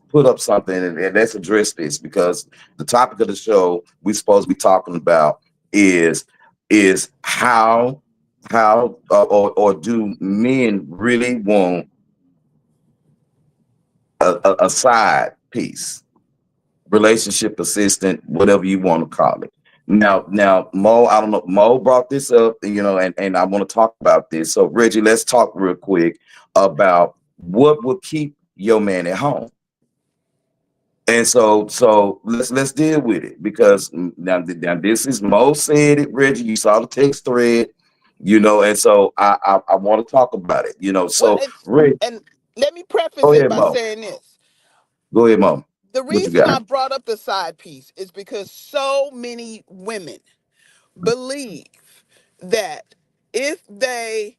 put up something, and let's address this, because the topic of the show we're supposed to be talking about is how or do men really want a side piece, relationship assistant, whatever you want to call it. Now, Mo, I don't know. Mo brought this up, and I want to talk about this. So, Reggie, let's talk real quick about what will keep your man at home. And so let's deal with it, because now this is Mo said it. Reggie, you saw the text thread, and so I want to talk about it. Well, So Reg, and let me preface go it ahead, by Mo. saying this. Go ahead, Mo. The What you reason I got? brought up the side piece is because so many women believe that if they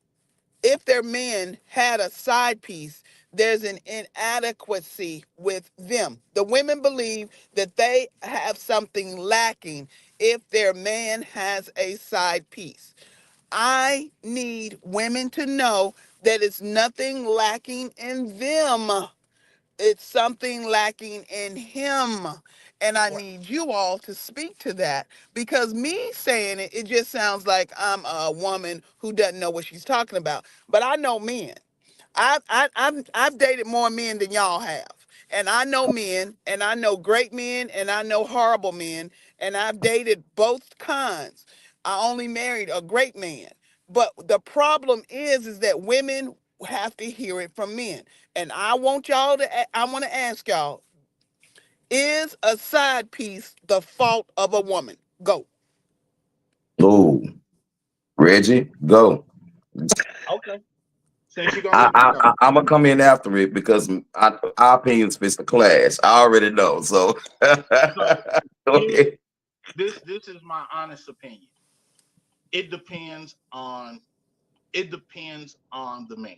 if their men had a side piece, there's an inadequacy with them. The women believe that they have something lacking if their man has a side piece. I need women to know that it's nothing lacking in them. It's something lacking in him. And I What? need you all to speak to that, because me saying it, it just sounds like I'm a woman who doesn't know what she's talking about. But I know men. I've dated more men than y'all have. And I know men, and I know great men, and I know horrible men, and I've dated both kinds. I only married a great man. But the problem is that women have to hear it from men. And I want to ask y'all, is a side piece the fault of a woman? Go. Oh, Reggie, go. Okay. Since you're gonna I, let me I, go, I I'm gonna come in after it, because our opinions fits the clash. I already know. So so go here's ahead. this is my honest opinion. It depends on the man,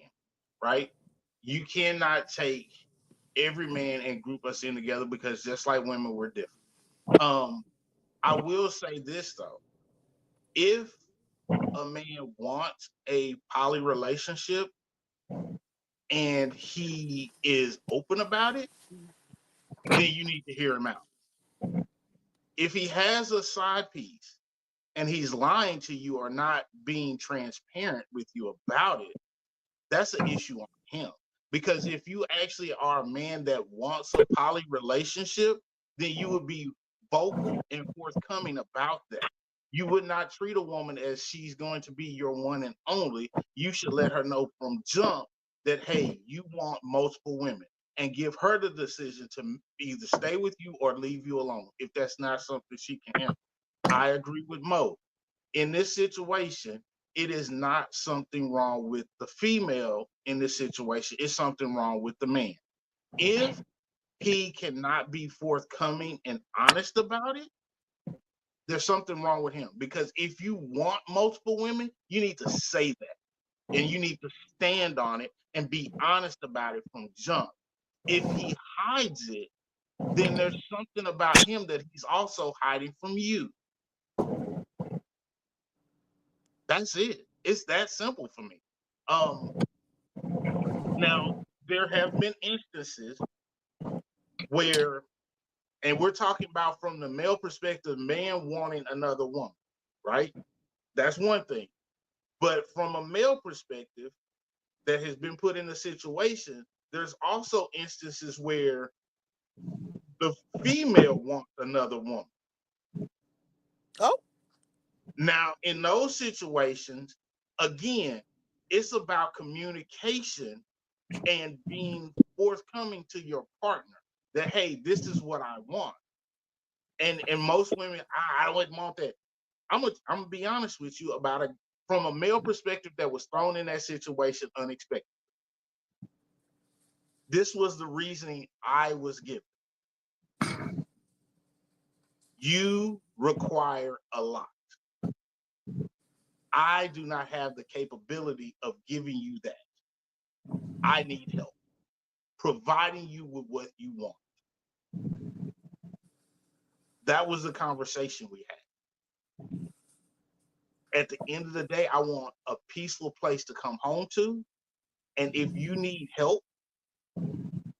right? You cannot take every man and group us in together, because just like women, we're different. Um, I will say this though: if a man wants a poly relationship and he is open about it, then you need to hear him out. If he has a side piece and he's lying to you or not being transparent with you about it, that's an issue on him. Because if you actually are a man that wants a poly relationship, then you would be vocal and forthcoming about that. You would not treat a woman as she's going to be your one and only. You should let her know from jump that, hey, you want multiple women. and give her the decision to either stay with you or leave you alone if that's not something she can handle. I agree with Mo. In this situation, it is not something wrong with the female in this situation. It's something wrong with the man. If he cannot be forthcoming and honest about it, there's something wrong with him. Because if you want multiple women, you need to say that and you need to stand on it and be honest about it from jump. If he hides it, then there's something about him that he's also hiding from you. That's it. It's that simple for me. Now there have been instances where, and we're talking about from the male perspective, man wanting another woman, right? That's one thing. But from a male perspective that has been put in a situation, there's also instances where the female wants another woman. Oh, Now, in those situations, again, it's about communication and being forthcoming to your partner that, hey, this is what I want. And most women, I wouldn't want that. I'm gonna be honest with you about it from a male perspective that was thrown in that situation unexpected. This was the reasoning I was given. You require a lot. I do not have the capability of giving you that. I need help providing you with what you want. That was the conversation we had. At the end of the day, I want a peaceful place to come home to. And if you need help,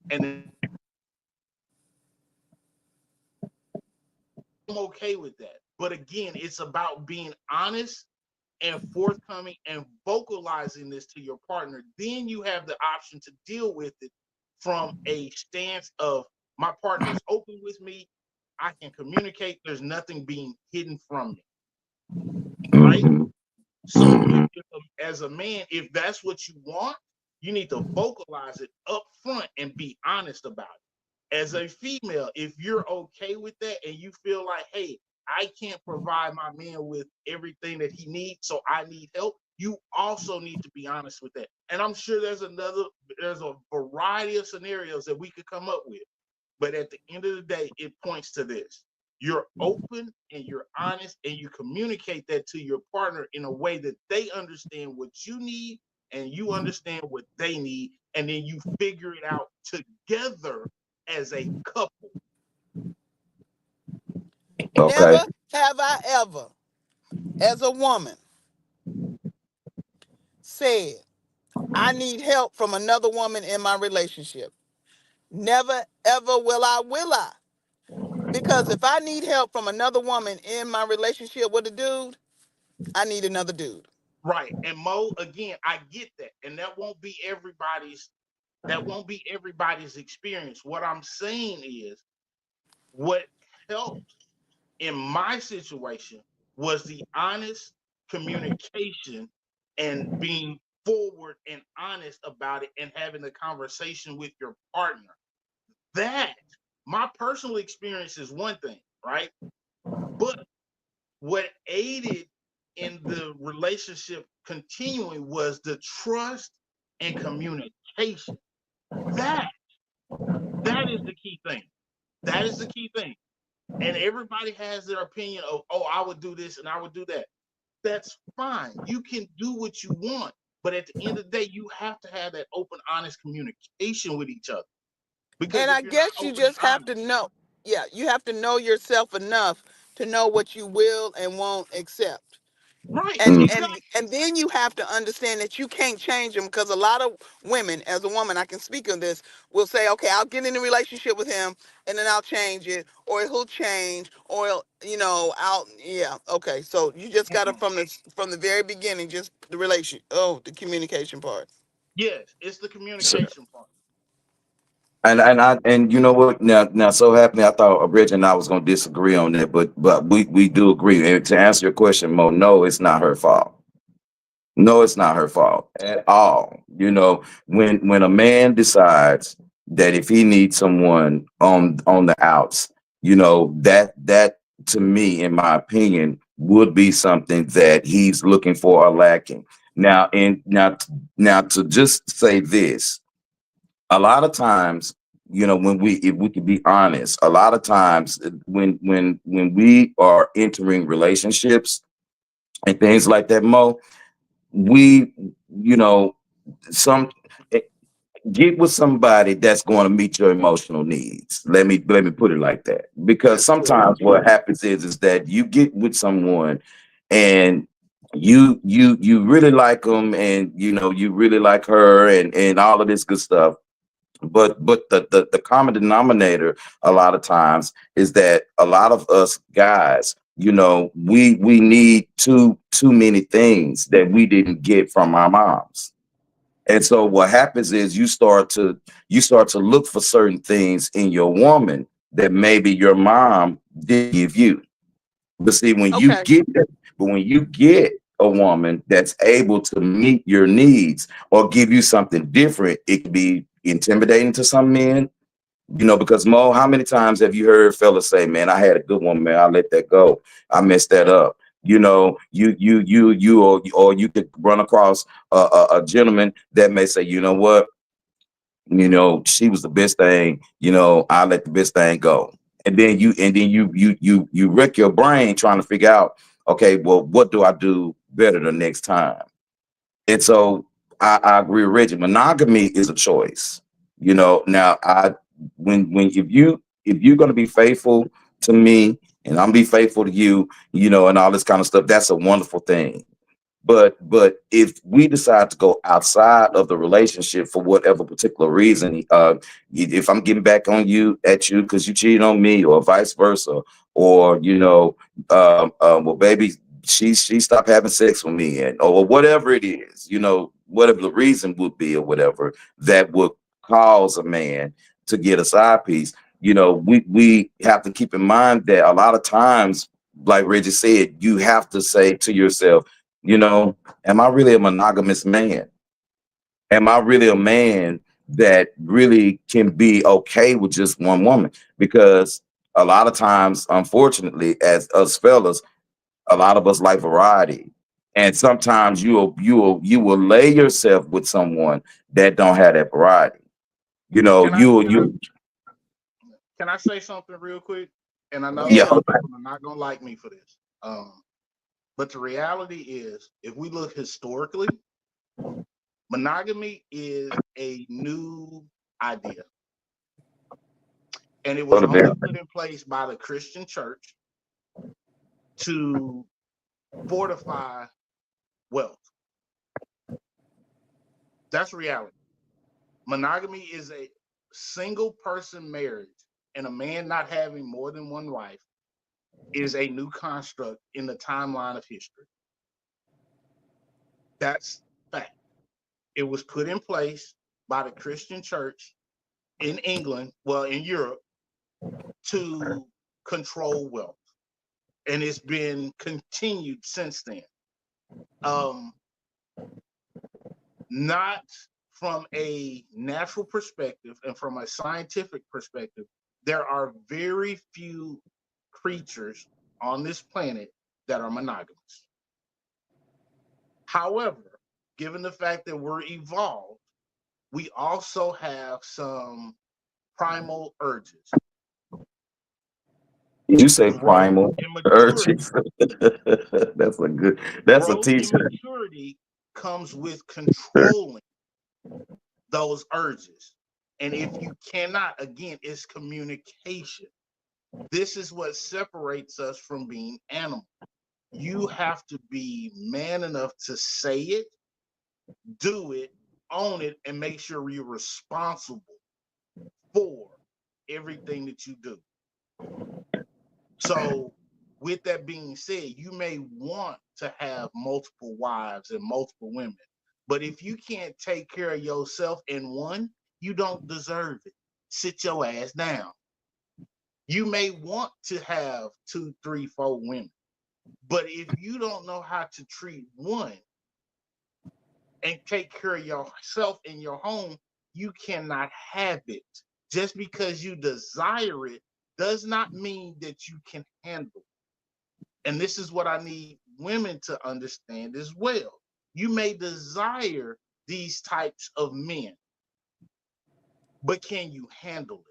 and I'm okay with that. But again, it's about being honest and forthcoming and vocalizing this to your partner. Then you have the option to deal with it from a stance of my partner is open with me. I can communicate. There's nothing being hidden from me. Right? So as a man, if that's what you want, you need to vocalize it up front and be honest about it. As a female, if you're okay with that and you feel like, hey, I can't provide my man with everything that he needs, so I need help, you also need to be honest with that. And I'm sure there's a variety of scenarios that we could come up with. But at the end of the day, it points to this. You're open and you're honest and you communicate that to your partner in a way that they understand what you need and you understand what they need. And then you figure it out together as a couple. Okay. never have I ever, as a woman, said, I need help from another woman in my relationship. Never, ever will I, will I? Because if I need help from another woman in my relationship with a dude, I need another dude. Right. And Mo, again, I get that. And that won't be everybody's experience. What I'm saying is what helped in my situation was the honest communication and being forward and honest about it and having a conversation with your partner. That, my personal experience is one thing, right? But what aided in the relationship continuing was the trust and communication. That is the key thing. That is the key thing. And everybody has their opinion of, oh, I would do this and I would do that. That's fine. You can do what you want. But at the end of the day, you have to have that open, honest communication with each other. Because And if I you're not guess you open and just have honest, to know, yeah, you have to know yourself enough to know what you will and won't accept. right, And exactly. and then you have to understand that you can't change them, because a lot of women, as a woman, I can speak on this, will say, okay, I'll get in a relationship with him and then I'll change it, or he'll change, or yeah, okay. So you just gotta, Mm-mm. from the very beginning, just the communication part. Yes, it's the So, communication part. and you know what? Now so happening, I thought Reggie and I was gonna disagree on that, but we do agree. And to answer your question, Mo, no, it's not her fault. No, it's not her fault at all. You know, when a man decides that if he needs someone on the outs, that to me, in my opinion, would be something that he's looking for or lacking. Now, and now to just say this, a lot of times, when if we could be honest, a lot of times when we are entering relationships and things like that, Mo, we, you know, some eh, get with somebody that's going to meet your emotional needs. Let me put it like that. Because That's correct. sometimes what happens is that you get with someone and you really like them, and you really like her, and all of this good stuff, but the common denominator a lot of times is that a lot of us guys, we need too many things that we didn't get from our moms. And so what happens is you start to look for certain things in your woman that maybe your mom did give you. But see, Okay. when you get a woman that's able to meet your needs or give you something different, it can be intimidating to some men. Because Mo, how many times have you heard fellas say, "Man, I had a good one, man. I let that go. I messed that up." Or you could run across a gentleman that may say, "You know what? She was the best thing. I let the best thing go." And then you wreck your brain trying to figure out, okay, well, what do I do better the next time? And so I agree with Reggie. Monogamy is a choice. Now when if you're gonna be faithful to me and I'm be faithful to you, and all this kind of stuff, that's a wonderful thing. But if we decide to go outside of the relationship for whatever particular reason, if I'm getting back on you at you because you cheated on me, or vice versa, or well, baby, she stopped having sex with me, and or whatever it is, whatever the reason would be, or whatever that would cause a man to get a side piece. We have to keep in mind that a lot of times, like Reggie said, you have to say to yourself, am I really a monogamous man? Am I really a man that really can be okay with just one woman? Because a lot of times, unfortunately, as us fellas, a lot of us like variety. And sometimes you will lay yourself with someone that don't have that variety. You know, Can I you can I you can I say something real quick? And I know yeah. some people are not gonna like me for this. But the reality is, if we look historically, monogamy is a new idea, and it was only put in place by the Christian church to fortify wealth. That's reality. Monogamy is a single person marriage, and a man not having more than one wife is a new construct in the timeline of history. That's fact. It was put in place by the Christian church in England, well, in Europe, to control wealth. And it's been continued since then. Um, Not from a natural perspective and from a scientific perspective, there are very few creatures on this planet that are monogamous. However, given the fact that we're evolved, we also have some primal urges. Did you say Growth primal and maturity. urges? That's a Growth and teacher. maturity comes with controlling those urges. And if you cannot, again, it's communication. This is what separates us from being animals. You have to be man enough to say it, do it, own it, and make sure you're responsible for everything that you do. So, with that being said, you may want to have multiple wives and multiple women, but if you can't take care of yourself in one, you don't deserve it. Sit your ass down. You may want to have two, three, four women, but if you don't know how to treat one and take care of yourself in your home, you cannot have it. Just because you desire it does not mean that you can handle it. And this is what I need women to understand as well. You may desire these types of men, but can you handle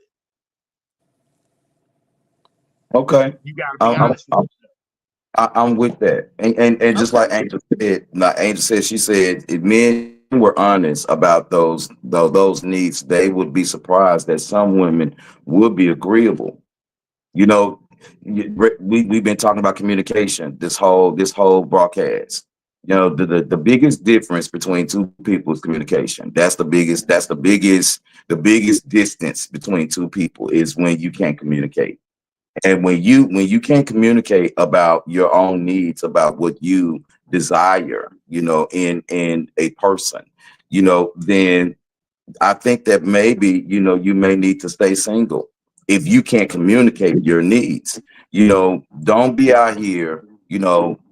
it? Okay. You got to be I'm, honest with I'm, I'm with that. And just Okay. like Angel said, she said if men were honest about those needs, they would be surprised that some women would be agreeable. You know, we've been talking about communication this whole broadcast. You know, the biggest difference between two people is communication. That's the biggest distance between two people is when you can't communicate. And when you can't communicate about your own needs, about what you desire, in a person, then I think that maybe, you may need to stay single if you can't communicate your needs. Don't be out here,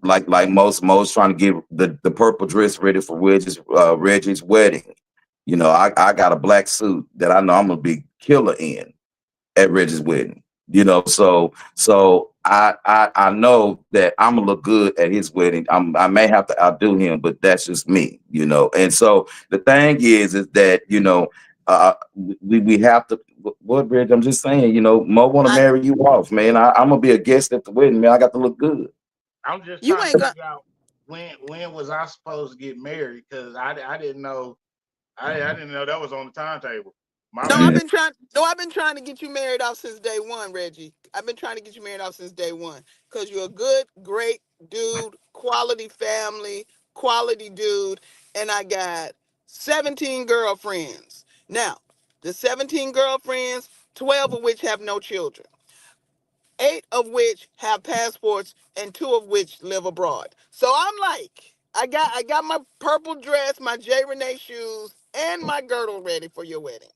like most trying to get the purple dress ready for Reggie's wedding. I got a black suit that I know I'm gonna be killer in at Reggie's wedding. So I know that I'm gonna look good at his wedding. I may have to outdo him, but that's just me. And so the thing is that we have to. What, Reg? I'm just saying, Mo want to I marry you off, man. I'm gonna be a guest at the wedding, man. I got to look good. I'm just you trying to ain't gonna figure out when was I supposed to get married because I didn't know I didn't know that was on the timetable. My No, I've bad. Yeah. been trying. No, I've been trying to get you married off since day one, Reggie. I've been trying to get you married off since day one because you're a good, great dude, quality family, quality dude, and I got 17 girlfriends. Now, the 17 girlfriends, 12 of which have no children, 8 of which have passports, and 2 of which live abroad. So I'm like, I got my purple dress, my J. Renee shoes, and my girdle ready for your wedding.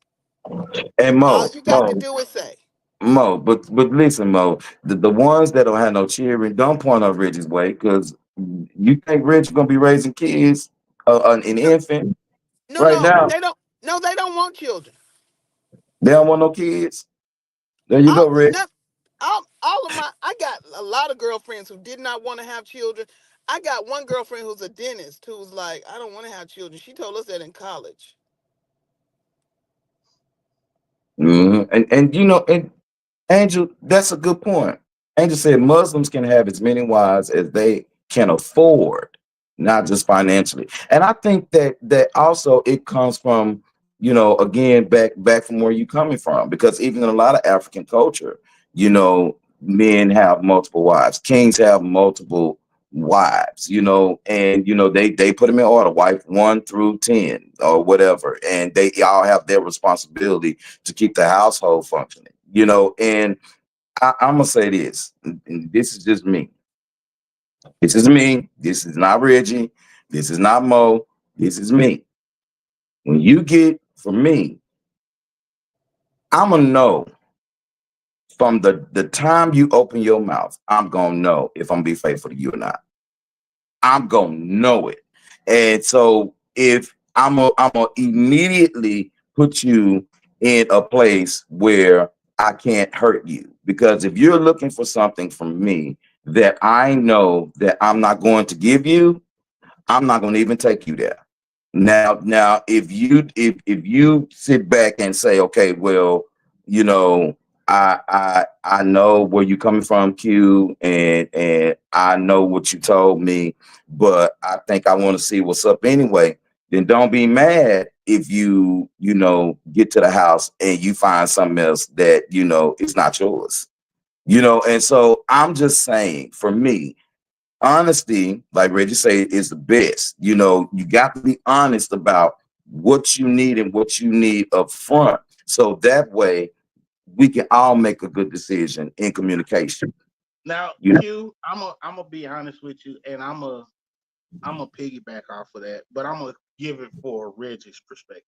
And All Mo, you got to Mo, do is say, but listen, Mo, the ones that don't have no children, don't point up Reggie's way because you think Reggie's gonna be raising kids, an no, infant no, right no, now. they don't. No, they don't want children. They don't want no kids. There you All, go, Reg. no, all of my, I got a lot of girlfriends who did not want to have children. I got one girlfriend who's a dentist who was like, I don't want to have children. She told us that in college. And and Angel, that's a good point. Angel said Muslims can have as many wives as they can afford, not just financially. And I think that also it comes from, again, back from where you coming from, because even in a lot of African culture, men have multiple wives, kings have multiple wives, and they put them in order, wife 1 through 10 or whatever, and they all have their responsibility to keep the household functioning. And I'm gonna say this, and this is just me. This is me. This is not Reggie. This is not Mo. This is me. When you get from me, I'm gonna know from the time you open your mouth. I'm gonna know if I'm gonna be faithful to you or not. I'm gonna know it. And so if I'm gonna immediately put you in a place where I can't hurt you. Because if you're looking for something from me that I know that I'm not going to give you, I'm not going to even take you there. Now, if you sit back and say, okay, well, you know, I know where you're coming from, Q, and I know what you told me, but I think I want to see what's up anyway. Then don't be mad if get to the house and you find something else that is not yours. And so I'm just saying, for me, honesty, like Reggie said, is the best. You got to be honest about what you need and what you need up front. So that way we can all make a good decision in communication. Now, You know, Q, I'm gonna be honest with you, and I'm gonna piggyback off of that, but I'm gonna give it for Reggie's perspective.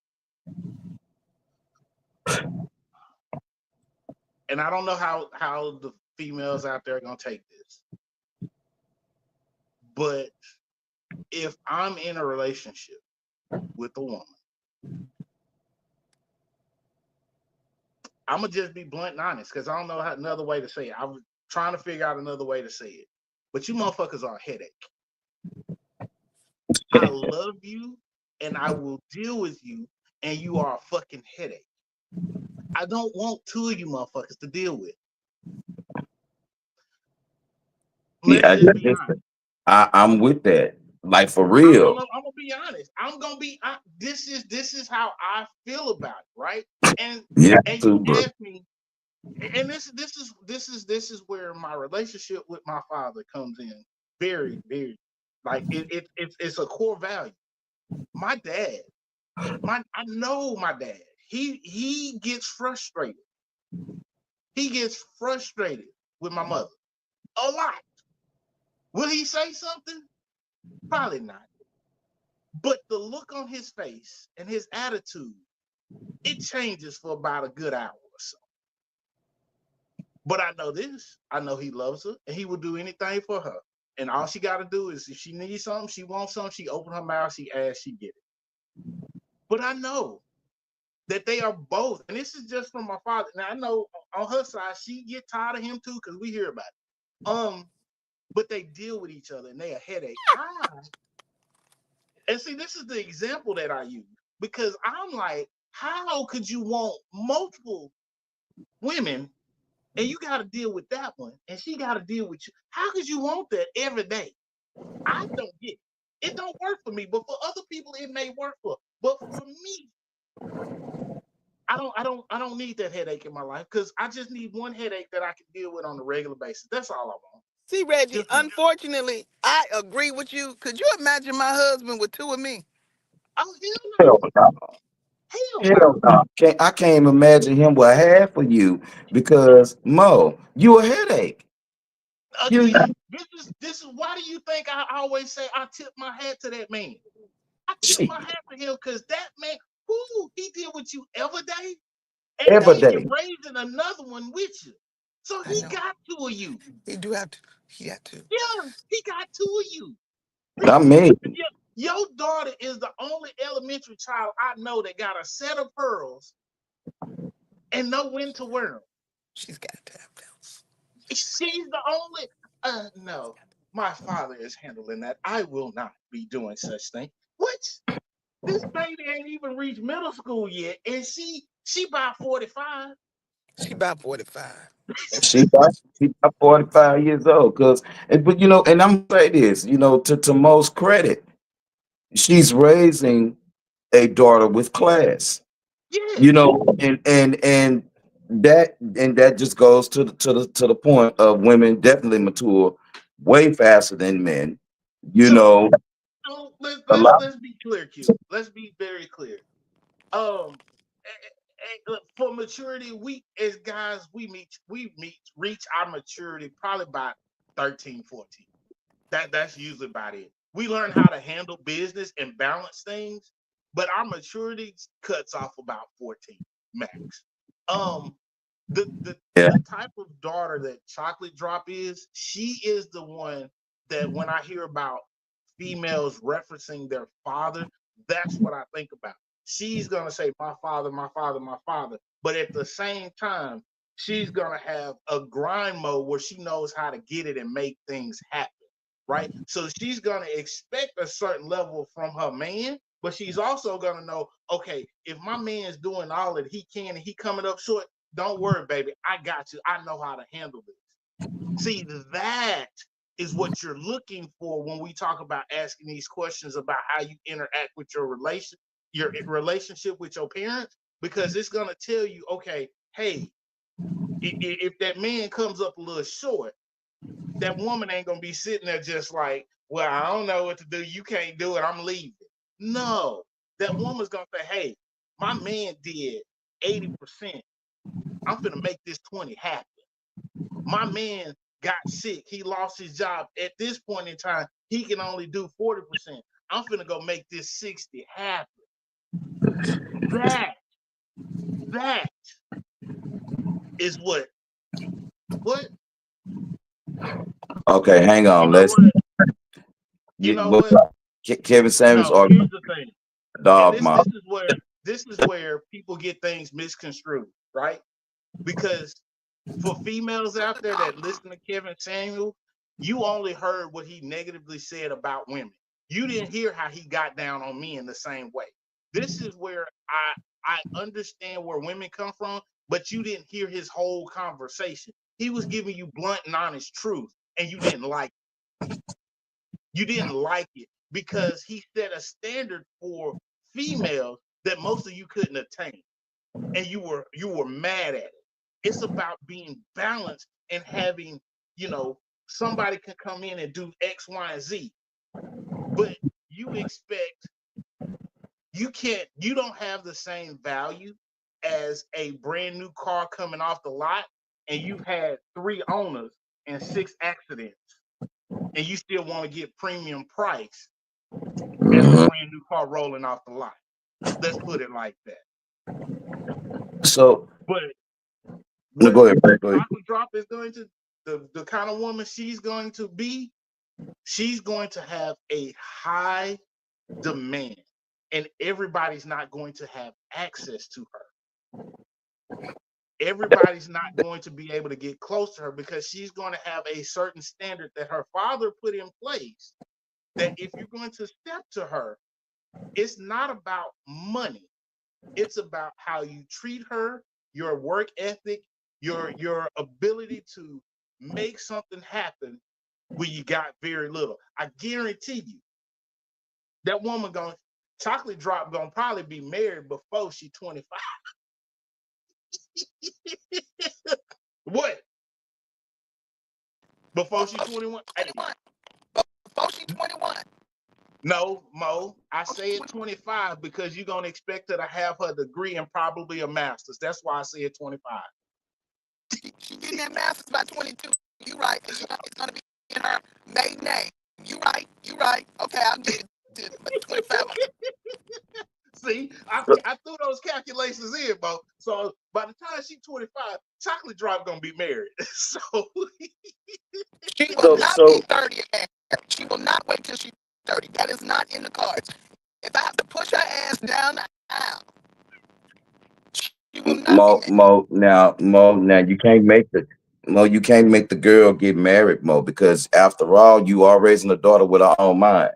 And I don't know how the females out there are gonna take this, but if I'm in a relationship with a woman I'm gonna just be blunt and honest because I don't know how, another way to say it. I was trying to figure out another way to say it, but you motherfuckers are a headache. I love you and I will deal with you, and you are a fucking headache. I don't want two of you motherfuckers to deal with. Let's Yeah, just be honest. I'm with that. Like for I'm, real. I'm, I'm gonna be honest. I'm gonna be. This is how I feel about it, right? And Yeah, and you too, bro. asked me, and this is where my relationship with my father comes in. Very, very, like it's a core value. My dad, I know my dad. He gets frustrated. He gets frustrated with my mother a lot. Will he say something? Probably not. But the look on his face and his attitude, it changes for about a good hour or so. But I know this. I know he loves her and he will do anything for her. And all she got to do is if she needs something, she wants something, she open her mouth, she asks, she get it. But I know that they are both, and this is just from my father. Now I know on her side, she get tired of him too because we hear about it. But they deal with each other and they a headache. And see, this is the example that I use because I'm like, how could you want multiple women and you got to deal with that one and she got to deal with you? How could you want that every day? I don't get it. It don't work for me, but for other people, it may work for. But for me, I don't need that headache in my life because I just need one headache that I can deal with on a regular basis. That's all I want. See, Reggie, Just unfortunately, I agree with you. Could you imagine my husband with two of me? oh Hell hell no, no. hell Hell no. no. I can't even imagine him with half of you because Mo, you a headache. You Again, this is why do you think I always say I tip my hat to that man? I tip shit my hat to him because that man, he deal with you every day, and every then he day. raising another one with you. So I he know. got two of you. He do have to. He got to. Yeah, he got two of you. I mean, Your daughter is the only elementary child I know that got a set of pearls and know when to wear them. She's got to have those. She's the only. No, my father is handling that. I will not be doing such thing. What? This baby ain't even reached middle school yet, and she about 45. She about 45. she about 45 years old. But and I'm gonna say this, to most credit, she's raising a daughter with class. Yes. And that just goes to the point of women definitely mature way faster than men. You So, know, so let's a let's lot. let's be clear, Q. Let's be very clear. For maturity, we as guys, we reach our maturity probably by 13, 14. That's usually about it. We learn how to handle business and balance things, but our maturity cuts off about 14 max. Um, the the Yeah. the type of daughter that Chocolate Drop is, she is the one that when I hear about females referencing their father, that's what I think about. She's gonna say my father, my father, my father, but at the same time, she's gonna have a grind mode where she knows how to get it and make things happen, right? So she's gonna expect a certain level from her man, but she's also gonna know, okay, if my man's doing all that he can and he coming up short, don't worry, baby. I got you. I know how to handle this. See, that is what you're looking for when we talk about asking these questions about how you interact with your relationship with your parents, because it's gonna tell you, okay, hey, if that man comes up a little short, that woman ain't gonna be sitting there just like, well, I don't know what to do. You can't do it. I'm leaving. No, that woman's gonna say, hey, my man did 80%. I'm gonna make this 20 happen. My man got sick. He lost his job. At this point in time, he can only do 40%. I'm gonna go make this 60 happen. That that is what Okay, hang you on. know Let's what you get know what Kevin Samuels no, or here's the thing. And dog this mom. this is where people get things misconstrued, right? Because for females out there that listen to Kevin Samuel, you only heard what he negatively said about women. You didn't hear how he got down on me in the same way. This is where I understand where women come from, but you didn't hear his whole conversation. He was giving you blunt and honest truth, and you didn't like it. You didn't like it because he set a standard for females that most of you couldn't attain, and you were mad at it. It's about being balanced and having, somebody can come in and do X, Y, and Z, but you expect you don't have the same value as a brand new car coming off the lot, and you've had 3 owners and 6 accidents, and you still want to get premium price as a brand new car rolling off the lot. Let's put it like that. So, But no, what go ahead. Go ahead. Chocolate Drop is going to, the kind of woman she's going to be, she's going to have a high demand, and everybody's not going to have access to her. Everybody's not going to be able to get close to her because she's going to have a certain standard that her father put in place, that if you're going to step to her, it's not about money. It's about how you treat her, your work ethic, your ability to make something happen when you got very little. I guarantee you, that woman Chocolate Drop gonna probably be married before she's 25. What? Before she's 21? Before she's 21. No, Mo. I say it 25 because you're gonna expect her to have her degree and probably a master's. That's why I say it 25. She getting that master's by 22. You right. It's gonna be in her maiden name. You right. Okay, I'll get it. 25. See, I threw those calculations in, Mo. So by the time she's 25, Chocolate Drop gonna be married. So she will not be 30 again. She will not wait till she's 30. That is not in the cards. If I have to push her ass down the aisle, she will not be married. Now you can't make the girl get married, Mo, because after all, you are raising a daughter with her own mind.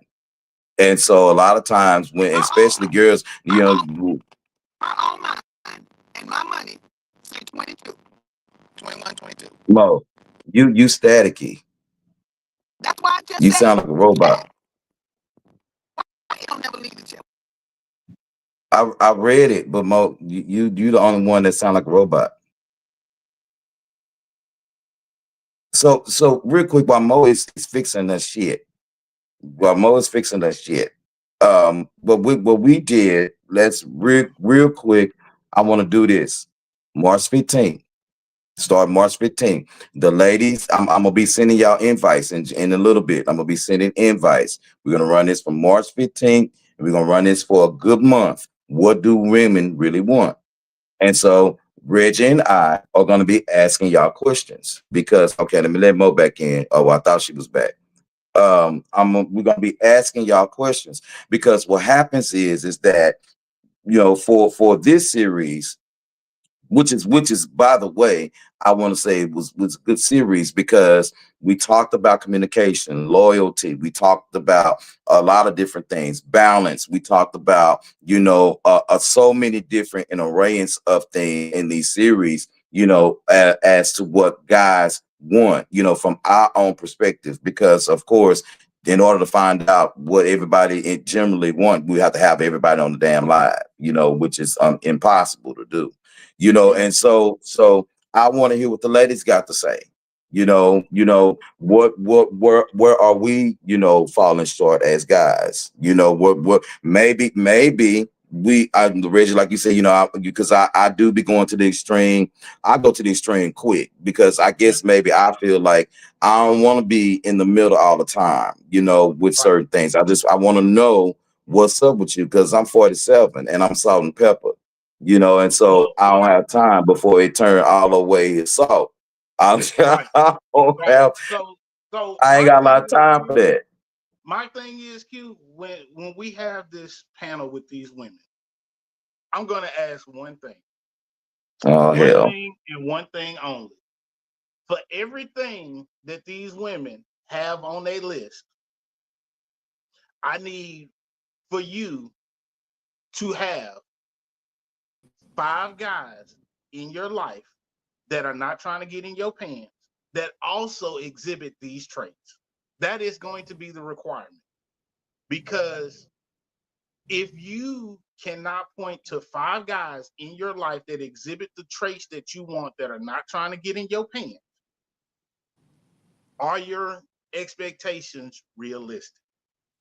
And so a lot of times when especially girls, my own mind and my money say 22, 21, 22. Mo, you staticky. That's why I just You said sound like a robot. I don't never leave the gym. I read it, but Mo, you the only one that sound like a robot. So real quick, while Mo is fixing that shit, what we did, let's real quick. I want to do this. March 15th. Start March 15th. The ladies, I'm gonna be sending y'all invites in a little bit. I'm gonna be sending invites. We're gonna run this from March 15th, and we're gonna run this for a good month. What do women really want? And so Reggie and I are gonna be asking y'all questions because okay, let me let Mo back in. Oh, I thought she was back. We're gonna be asking y'all questions because what happens is that for this series, which is by the way, I want to say was a good series because we talked about communication, loyalty, we talked about a lot of different things, balance, we talked about so many different an arrays of things in these series, as to what guys want, from our own perspective, because of course in order to find out what everybody generally want, we have to have everybody on the damn live, which is impossible to do. And so I want to hear what the ladies got to say. Where are we, falling short as guys? What maybe Reggie, like you said, because I do be going to the extreme. I go to the extreme quick because I guess maybe I feel like I don't want to be in the middle all the time, with certain things. I want to know what's up with you because I'm 47 and I'm salt and pepper. And so I don't have time before it turn all the way to salt. Right. I don't have, So I ain't got a lot of time for that. My thing is, Q, when we have this panel with these women, I'm gonna ask one thing. Oh One hell. thing and one thing only. For everything that these women have on their list, I need for you to have 5 guys in your life that are not trying to get in your pants that also exhibit these traits. That is going to be the requirement. Because if you cannot point to 5 guys in your life that exhibit the traits that you want that are not trying to get in your pants, are your expectations realistic?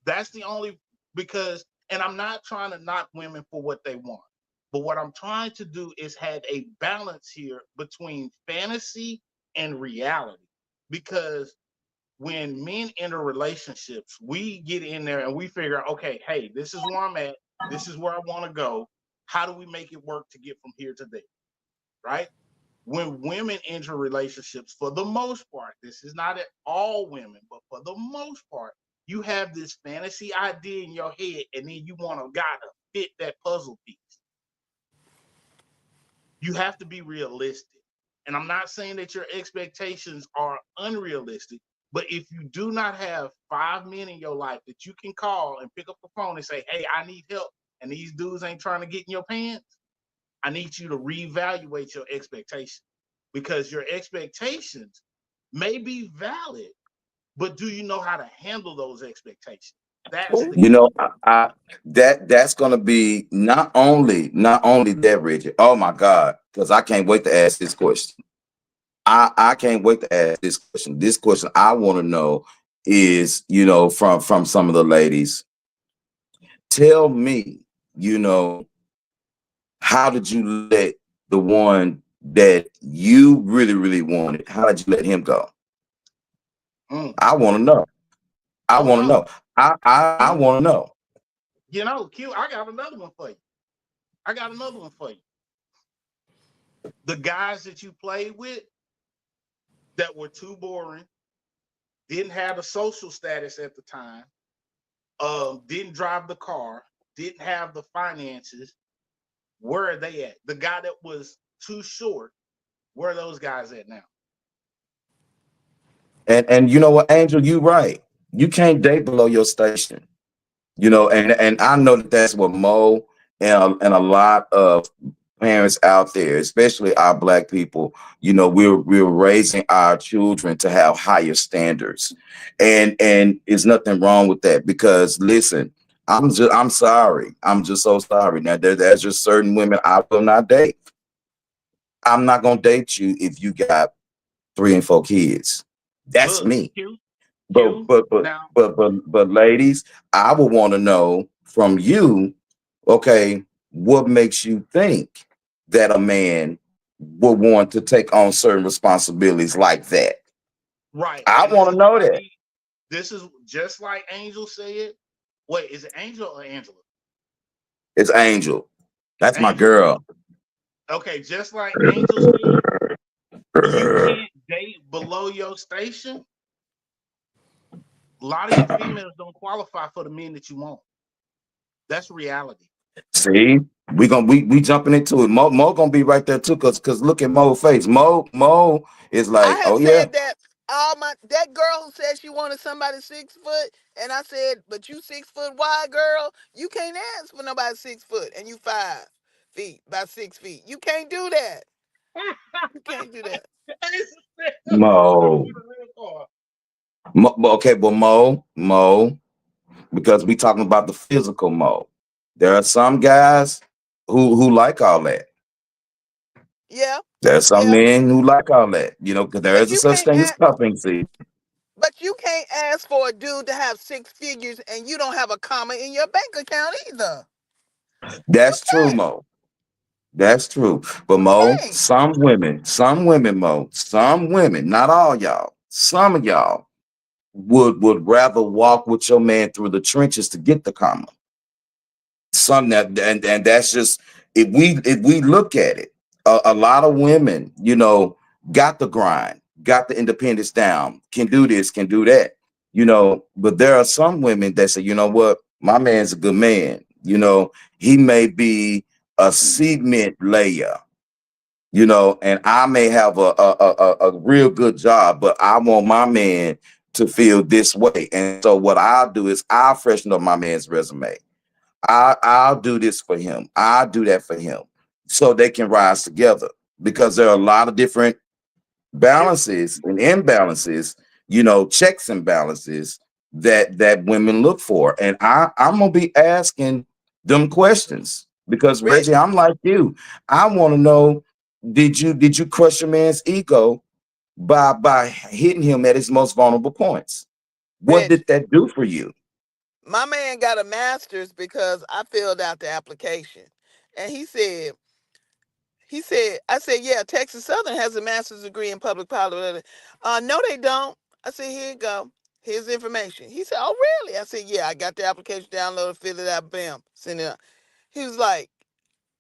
That's the only, because, and I'm not trying to knock women for what they want, but what I'm trying to do is have a balance here between fantasy and reality. Because when men enter relationships, we get in there and we figure, okay, hey, this is where I'm at. This is where I want to go. How do we make it work to get from here to there? Right? When women enter relationships, for the most part, this is not at all women, but for the most part, you have this fantasy idea in your head, and then you want a guy to fit that puzzle piece. You have to be realistic. And I'm not saying that your expectations are unrealistic, but if you do not have 5 men in your life that you can call and pick up the phone and say, hey, I need help, and these dudes ain't trying to get in your pants, I need you to reevaluate your expectations, because your expectations may be valid, but do you know how to handle those expectations? That's the You key. know, that's gonna be not only that, Richard. Oh my God, because I can't wait to ask this question. I can't wait to ask this question. This question I want to know is, from some of the ladies, tell me, you know, how did you let the one that you really, really wanted, how did you let him go? Mm. I want to know. I Oh want to no, know. I Q, want to know. Q, I got another one for you. I got another one for you. The guys that you played with that were too boring, didn't have the social status at the time, didn't drive the car, didn't have the finances. Where are they at? The guy that was too short, where are those guys at now? And you know what, Angel, you right. You can't date below your station. And I know that that's what Mo and a lot of parents out there, especially our Black people, we're raising our children to have higher standards, and it's nothing wrong with that. Because listen, I'm sorry, I'm just so sorry. Now there's just certain women I will not date. I'm not gonna date you if you got 3 and 4 kids. That's Look, me. Q, But Q. but but Now, but ladies, I would want to know from you, okay, what makes you think that a man would want to take on certain responsibilities like that? right, I and this want to is what know I that. need. This is just like Angel said. Wait, is it Angel or Angela? It's Angel. That's my Angel. girl. Okay, just like Angel said, you can't date below your station. A lot of you females don't qualify for the men that you want. That's reality. See, we jumping into it. Mo gonna be right there too, cause look at Mo's face. Mo is I like, have oh yeah, said that all my that girl who said she wanted somebody 6 foot, and I said, but you 6 foot wide, girl, you can't ask for nobody 6 foot, and you 5 feet, about 6 feet. You can't do that. You can't do that. Mo. Okay, but Mo, because we talking about the physical Mo. There are some guys who like all that. Yeah, There are some yeah. men who like all that, because there But is a you such can't thing as ask. cuffing. See, But you can't ask for a dude to have 6 figures and you don't have a comma in your bank account either. You that's true, can't. Mo. That's true. But You Mo, can't. some women, Mo, some women, not all y'all, some of y'all would rather walk with your man through the trenches to get the comma. Some that and that's just, if we look at it, a lot of women, got the grind, got the independence down, can do this, can do that, but there are some women that say, you know what, my man's a good man, he may be a cement layer, you know, and I may have a real good job, but I want my man to feel this way. And so what I'll do is I'll freshen up my man's resume. I'll do this for him. I'll do that for him so they can rise together, because there are a lot of different balances and imbalances, you know, checks and balances that women look for. And I'm gonna be asking them questions because Reg, Reggie, I'm like you. I want to know, did you crush your man's ego by hitting him at his most vulnerable points? What Reg, did that do for you? my man got a master's because I filled out the application. And I said, yeah, Texas Southern has a master's degree in public policy. No, they don't. I said, here you go. Here's the information. He said, oh, really? I said, yeah, I got the application downloaded, filled it out, bam, send it out. He was like,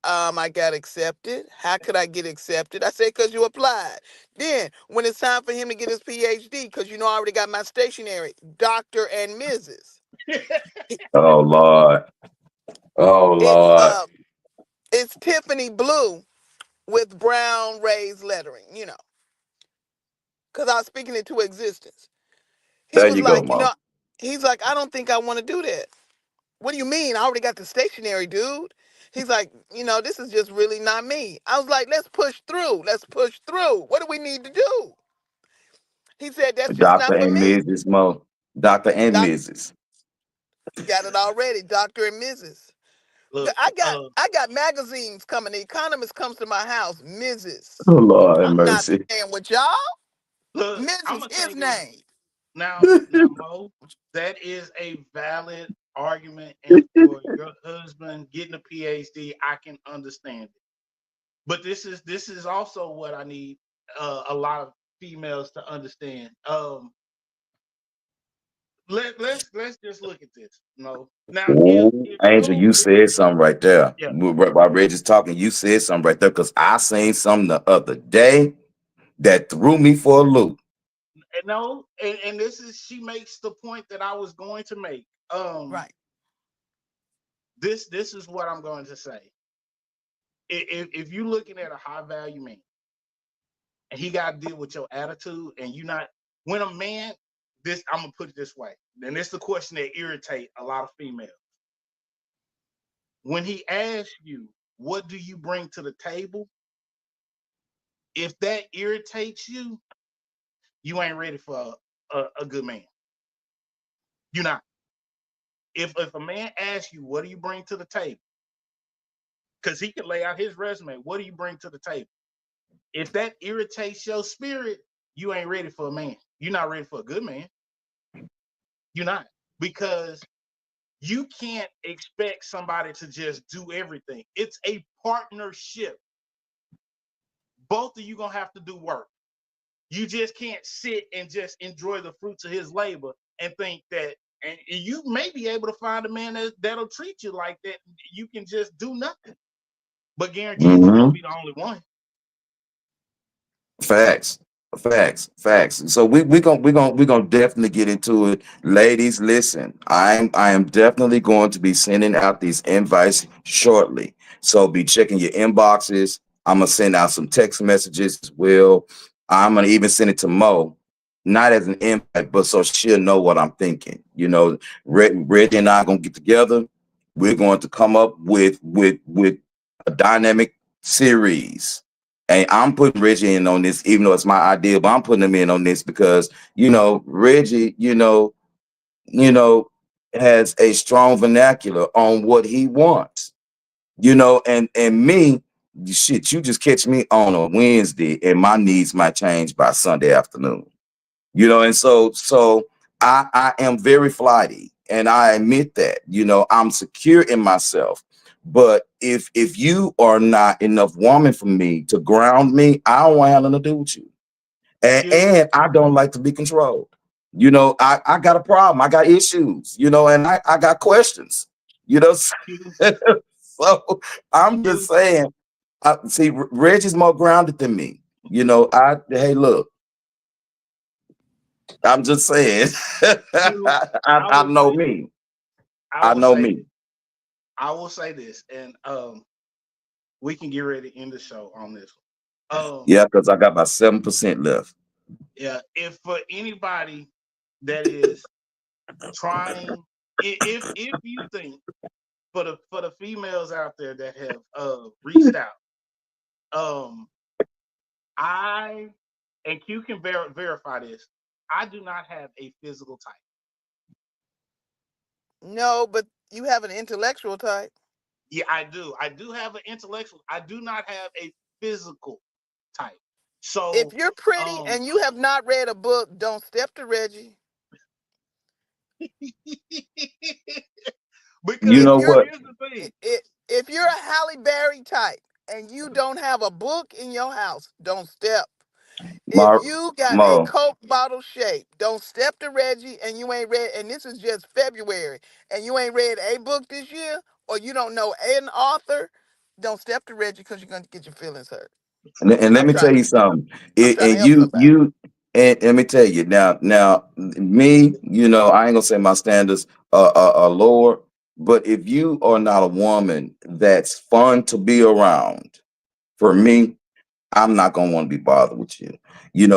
I got accepted. How could I get accepted? I said, because you applied. Then, when it's time for him to get his PhD, because you know I already got my stationery, Dr. and Mrs. Oh Lord. Oh It's Lord. it's Tiffany blue with brown raised lettering, because I was speaking it to existence. He There was you go, like, Mo. he's like, I don't think I want to do that. What do you mean? I already got the stationery, dude. He's like, this is just really not me. I was like, let's push through. Let's push through. What do we need to do? He said, that's just Dr. not for and me. Mrs. Mo. Dr. and Doc, Mrs. you got it already, Dr. and Mrs. Look, I got magazines coming. The Economist comes to my house, Mrs. Oh Lord have I'm not mercy. playing with y'all. look, I'm Mrs. gonna His say this name. now, Mo. That is a valid argument, and for your husband getting a PhD, I can understand it. But this is also what I need a lot of females to understand. Let's just look at this. Now Ooh, if Angel, your you said something right there. yeah While Reggie's talking, you said something right there because I seen something the other day that threw me for a loop. no and this is she makes the point that I was going to make. Right. This is what I'm going to say. If you're looking at a high value man and he got to deal with your attitude and you not when a man this I'm gonna put it this way, and it's the question that irritate a lot of females. When he asks you, what do you bring to the table? If that irritates you, you ain't ready for a good man. You're not. If a man asks you, what do you bring to the table? Because he can lay out his resume. What do you bring to the table? If that irritates your spirit, you ain't ready for a man. You're not ready for a good man. You're not. Because you can't expect somebody to just do everything. It's a partnership. Both of you gonna have to do work. You just can't sit and just enjoy the fruits of his labor and think that, and you may be able to find a man that'll treat you like that. You can just do nothing, but guarantee you won't Hmm. be the only one. Facts, facts. So we gonna definitely get into it, ladies. Listen, I am definitely going to be sending out these invites shortly. So be checking your inboxes. I'm gonna send out some text messages as well. I'm gonna even send it to Mo, not as an invite, but so she'll know what I'm thinking. You know, Reggie and I are gonna get together. We're going to come up with a dynamic series, and I'm putting Reggie in on this, even though it's my idea, but I'm putting him in on this because, Reggie, you know, has a strong vernacular on what he wants, and me, shit, you just catch me on a Wednesday and my needs might change by Sunday afternoon. And so I am very flighty, and I admit that. I'm secure in myself. But if you are not enough woman for me to ground me, I don't want to have nothing to do with you. And, You, and I don't like to be controlled. I got a problem. I got issues, and I got questions, you know. you, So I'm just you, saying, see, Reggie's more grounded than me. Hey, look, I'm just saying. you. I I will know say, me. I I will know say, me. I will say this, and we can get ready to end the show on this. Um, Yeah, because I got about 7% left. yeah, if for anybody that is trying, if you think for the females out there that have reached out, um, I and Q can verify this. I do not have a physical type. No, but you have an intellectual type. Yeah, I do. I do have an intellectual. I do not have a physical type. If So, you're pretty um, and you have not read a book, don't step to Reggie. You because If know you're what, here's the thing. if you're a Halle Berry type and you don't have a book in your house, don't step. If Mar you got a Mo? Coke bottle shape, don't step to Reggie and you ain't read, and this is just February, and you ain't read a book this year, or you don't know an author, don't step to Reggie because you're going to get your feelings hurt. And let I'm me tell trying you to, something. I'm trying to And help somebody. and let me tell you now, me, I ain't gonna say my standards are lower, but if you are not a woman that's fun to be around, for me, I'm not gonna want to be bothered with you. You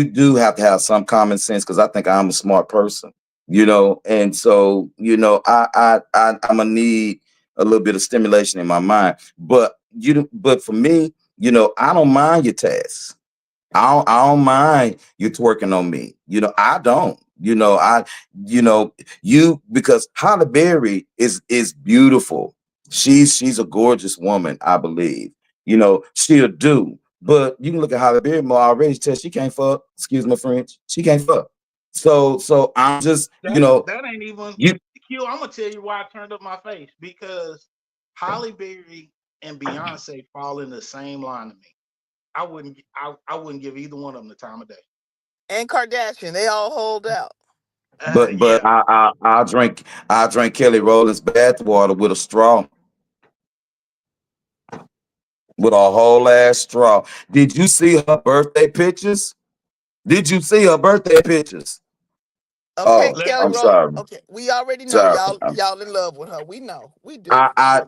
do have to have some common sense because I think I'm a smart person. And so I'm gonna need a little bit of stimulation in my mind. But for me, I don't mind your tasks. I don't mind you twerking on me. I don't. Because Halle Berry is beautiful. She's a gorgeous woman, I believe. She'll do. But you can look at Halle Berry more already. Tell she can't fuck. Excuse my French. She can't fuck. So I'm just, That ain't even you. Q. I'm gonna tell you why I turned up my face because Holly Berry and Beyonce fall in the same line to me. I wouldn't give either one of them the time of day. And Kardashian, they all hold out. But Yeah. I drank Kelly Rowland's bathwater with a straw, with a whole ass straw. Did you see her birthday pictures? Did you see her birthday pictures? Okay, Oh, Let Kelly I'm Rowland. sorry. Okay, we already know Sorry. y'all in love with her. We know. We do. I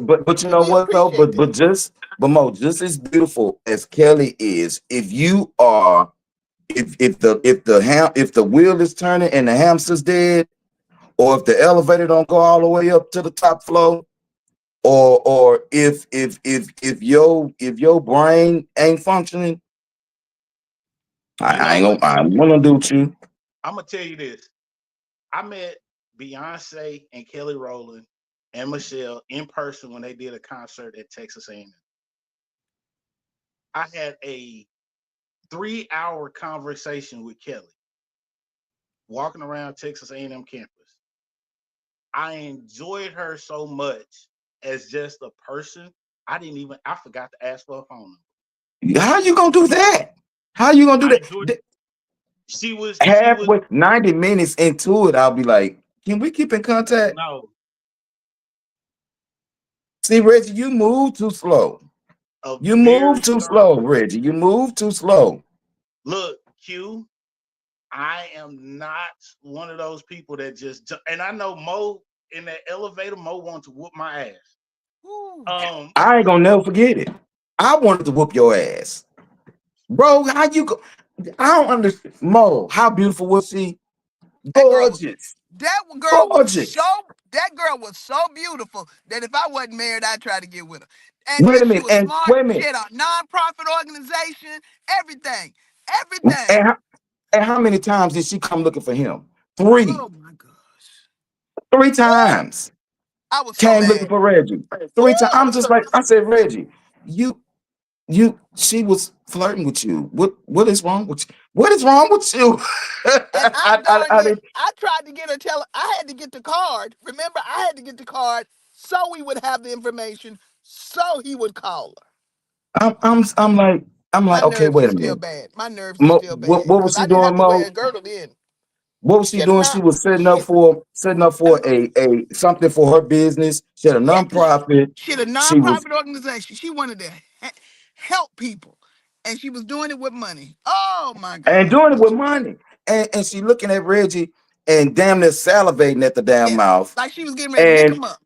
but you know We what though? appreciate that. But Mo, just as beautiful as Kelly is, if you are if the wheel is turning and the hamster's dead, or if the elevator don't go all the way up to the top floor, or if your brain ain't functioning, you I know ain't what, gonna Q? I'm gonna do with you. I'm gonna tell you this. I met Beyonce and Kelly Rowland and Michelle in person when they did a concert at Texas A&M. I had a 3-hour conversation with Kelly walking around Texas A&M campus. I enjoyed her so much as just a person. I forgot to ask for a phone number. How you gonna do that? How you gonna do I enjoyed that? she was Halfway 90 minutes into it, I'll be like, can we keep in contact? no, See, Reggie, you move too slow. a You very move too strong slow, person. Reggie. You move too slow. Look, Q, I am not one of those people that and I know Mo in that elevator, Mo wants to whoop my ass. Ooh. Um, I ain't gonna never forget it. I wanted to whoop your ass. Bro, how you go? I don't understand. Mo, how beautiful was she? That girl was Gorgeous. that girl was so Gorgeous. that girl was so beautiful that if I wasn't married, I'd try to get with her. And Wait then a she minute. was And smart. wait a She minute. had a nonprofit organization, everything. And Everything. how, and how many times did she come looking for him? Three. Oh my gosh. Three Ooh, times. I was so Came looking mad. for Reggie. Ooh, Three times. I I'm was just so like, I said, Reggie, she was flirting with you. What is wrong with you? What is wrong with you? and I darn I near didn't. I tried to get her I had to get the card. Remember, I had to get the card so we would have the information so he would call her. I'm I'm I'm like I'm My like, okay, nerves are wait a still minute. bad. My nerves are Mo, still what bad what because was I she didn't have doing, to wear a Mo? girdle then. What was she She had a doing? She non. was setting up She for a something for her business. She had a yeah. nonprofit. She had a She was nonprofit organization. She wanted to help people, and she was doing it with money. Oh my and God. doing it with money. And she looking at Reggie and damn near salivating at the damn Yeah, mouth. like she was getting ready to lick And him up.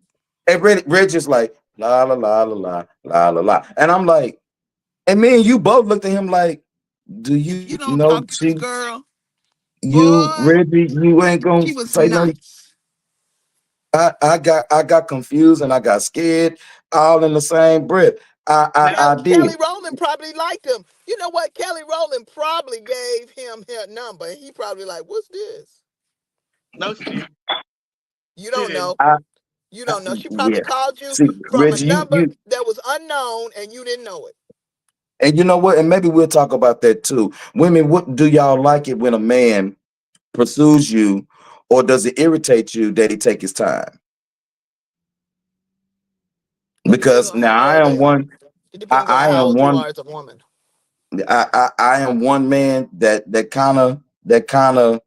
Reggie's like, la la la la la la la la. And I'm like, And me and you both looked at him like, do If you you don't know talk to this girl, you boy, Reggie, you ain't gonna she was say no. nice. I got confused and I got scared all in the same breath. Now, I Kelly did. Rowland probably liked him. You know what? Kelly Rowland probably gave him her number. And he probably like, what's this? no, she didn't. You She don't didn't. know. I, You don't know. She probably yeah. called you See, from a Reggie, number you that was unknown and you didn't know it. and you know what? And maybe we'll talk about that too. Women, what do y'all like it when a man pursues you, or does it irritate you that he take his time? It depends Because on how now well they are. It depends on I how am old you one are as a woman. I am one man that kind of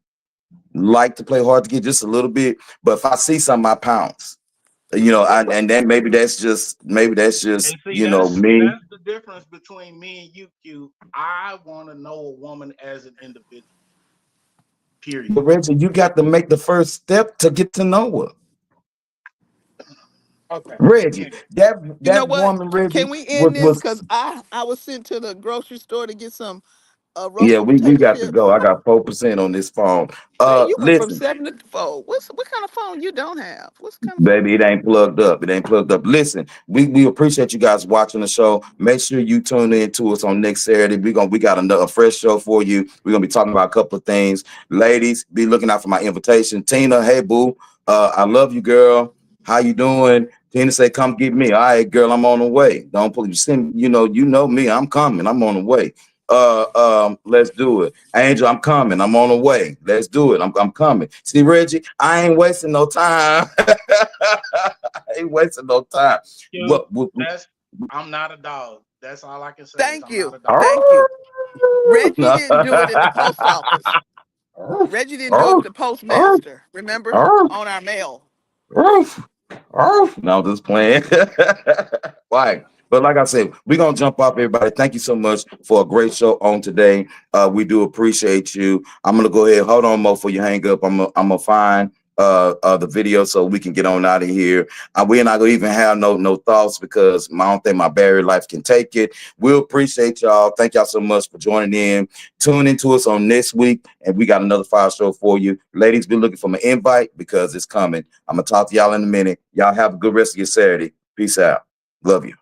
like to play hard to get just a little bit. But if I see something, I pounce. And then maybe that's just And see, me. that's the difference between me and you, Q. I want to know a woman as an individual. Period. But Reggie, you got to make the first step to get to know her. Okay. Reggie, Anyway, You know that what? woman, Can Reggie, we was end this? was Because I was sent to the grocery store to get some yeah, roasted we potato got to go. chips. I got 4% on this phone. Man, you went from Listen. 7 to 4. What kind of phone you don't have? What's kind of phone Baby, you it don't ain't plugged up. It ain't plugged up. Listen, we appreciate you guys watching the show. Make sure you tune in to us on next Saturday. We got another fresh show for you. We're gonna be talking about a couple of things. Ladies, be looking out for my invitation. Tina, hey boo, I love you, girl. How you doing? Tina say, come get me. All right, girl, I'm on the way. Don't pull you send, you know me. I'm coming. I'm on the way. Let's do it. Angel, I'm coming. I'm on the way. Let's do it. I'm coming. See, Reggie, I ain't wasting no time. I ain't wasting no time. Q, What? that's I'm not a dog. That's all I can say is Thank I'm not you. a dog. Thank you. Reggie didn't do it at the post office. Reggie didn't do it at the postmaster. Remember? On our mail. No, I'm just playing. Right. But like I said, we're gonna jump off, everybody. Thank you so much for a great show on today. We do appreciate you. I'm gonna go ahead. Hold on, Mo, before you hang up. I'm gonna find the video so we can get on out of here. We're not gonna even have no thoughts because I don't think my battery life can take it. We appreciate y'all. Thank y'all so much for joining in. Tune into us on next week, and we got another fire show for you. Ladies, be looking for my invite because it's coming. I'm gonna talk to y'all in a minute. Y'all have a good rest of your Saturday. Peace out. Love you.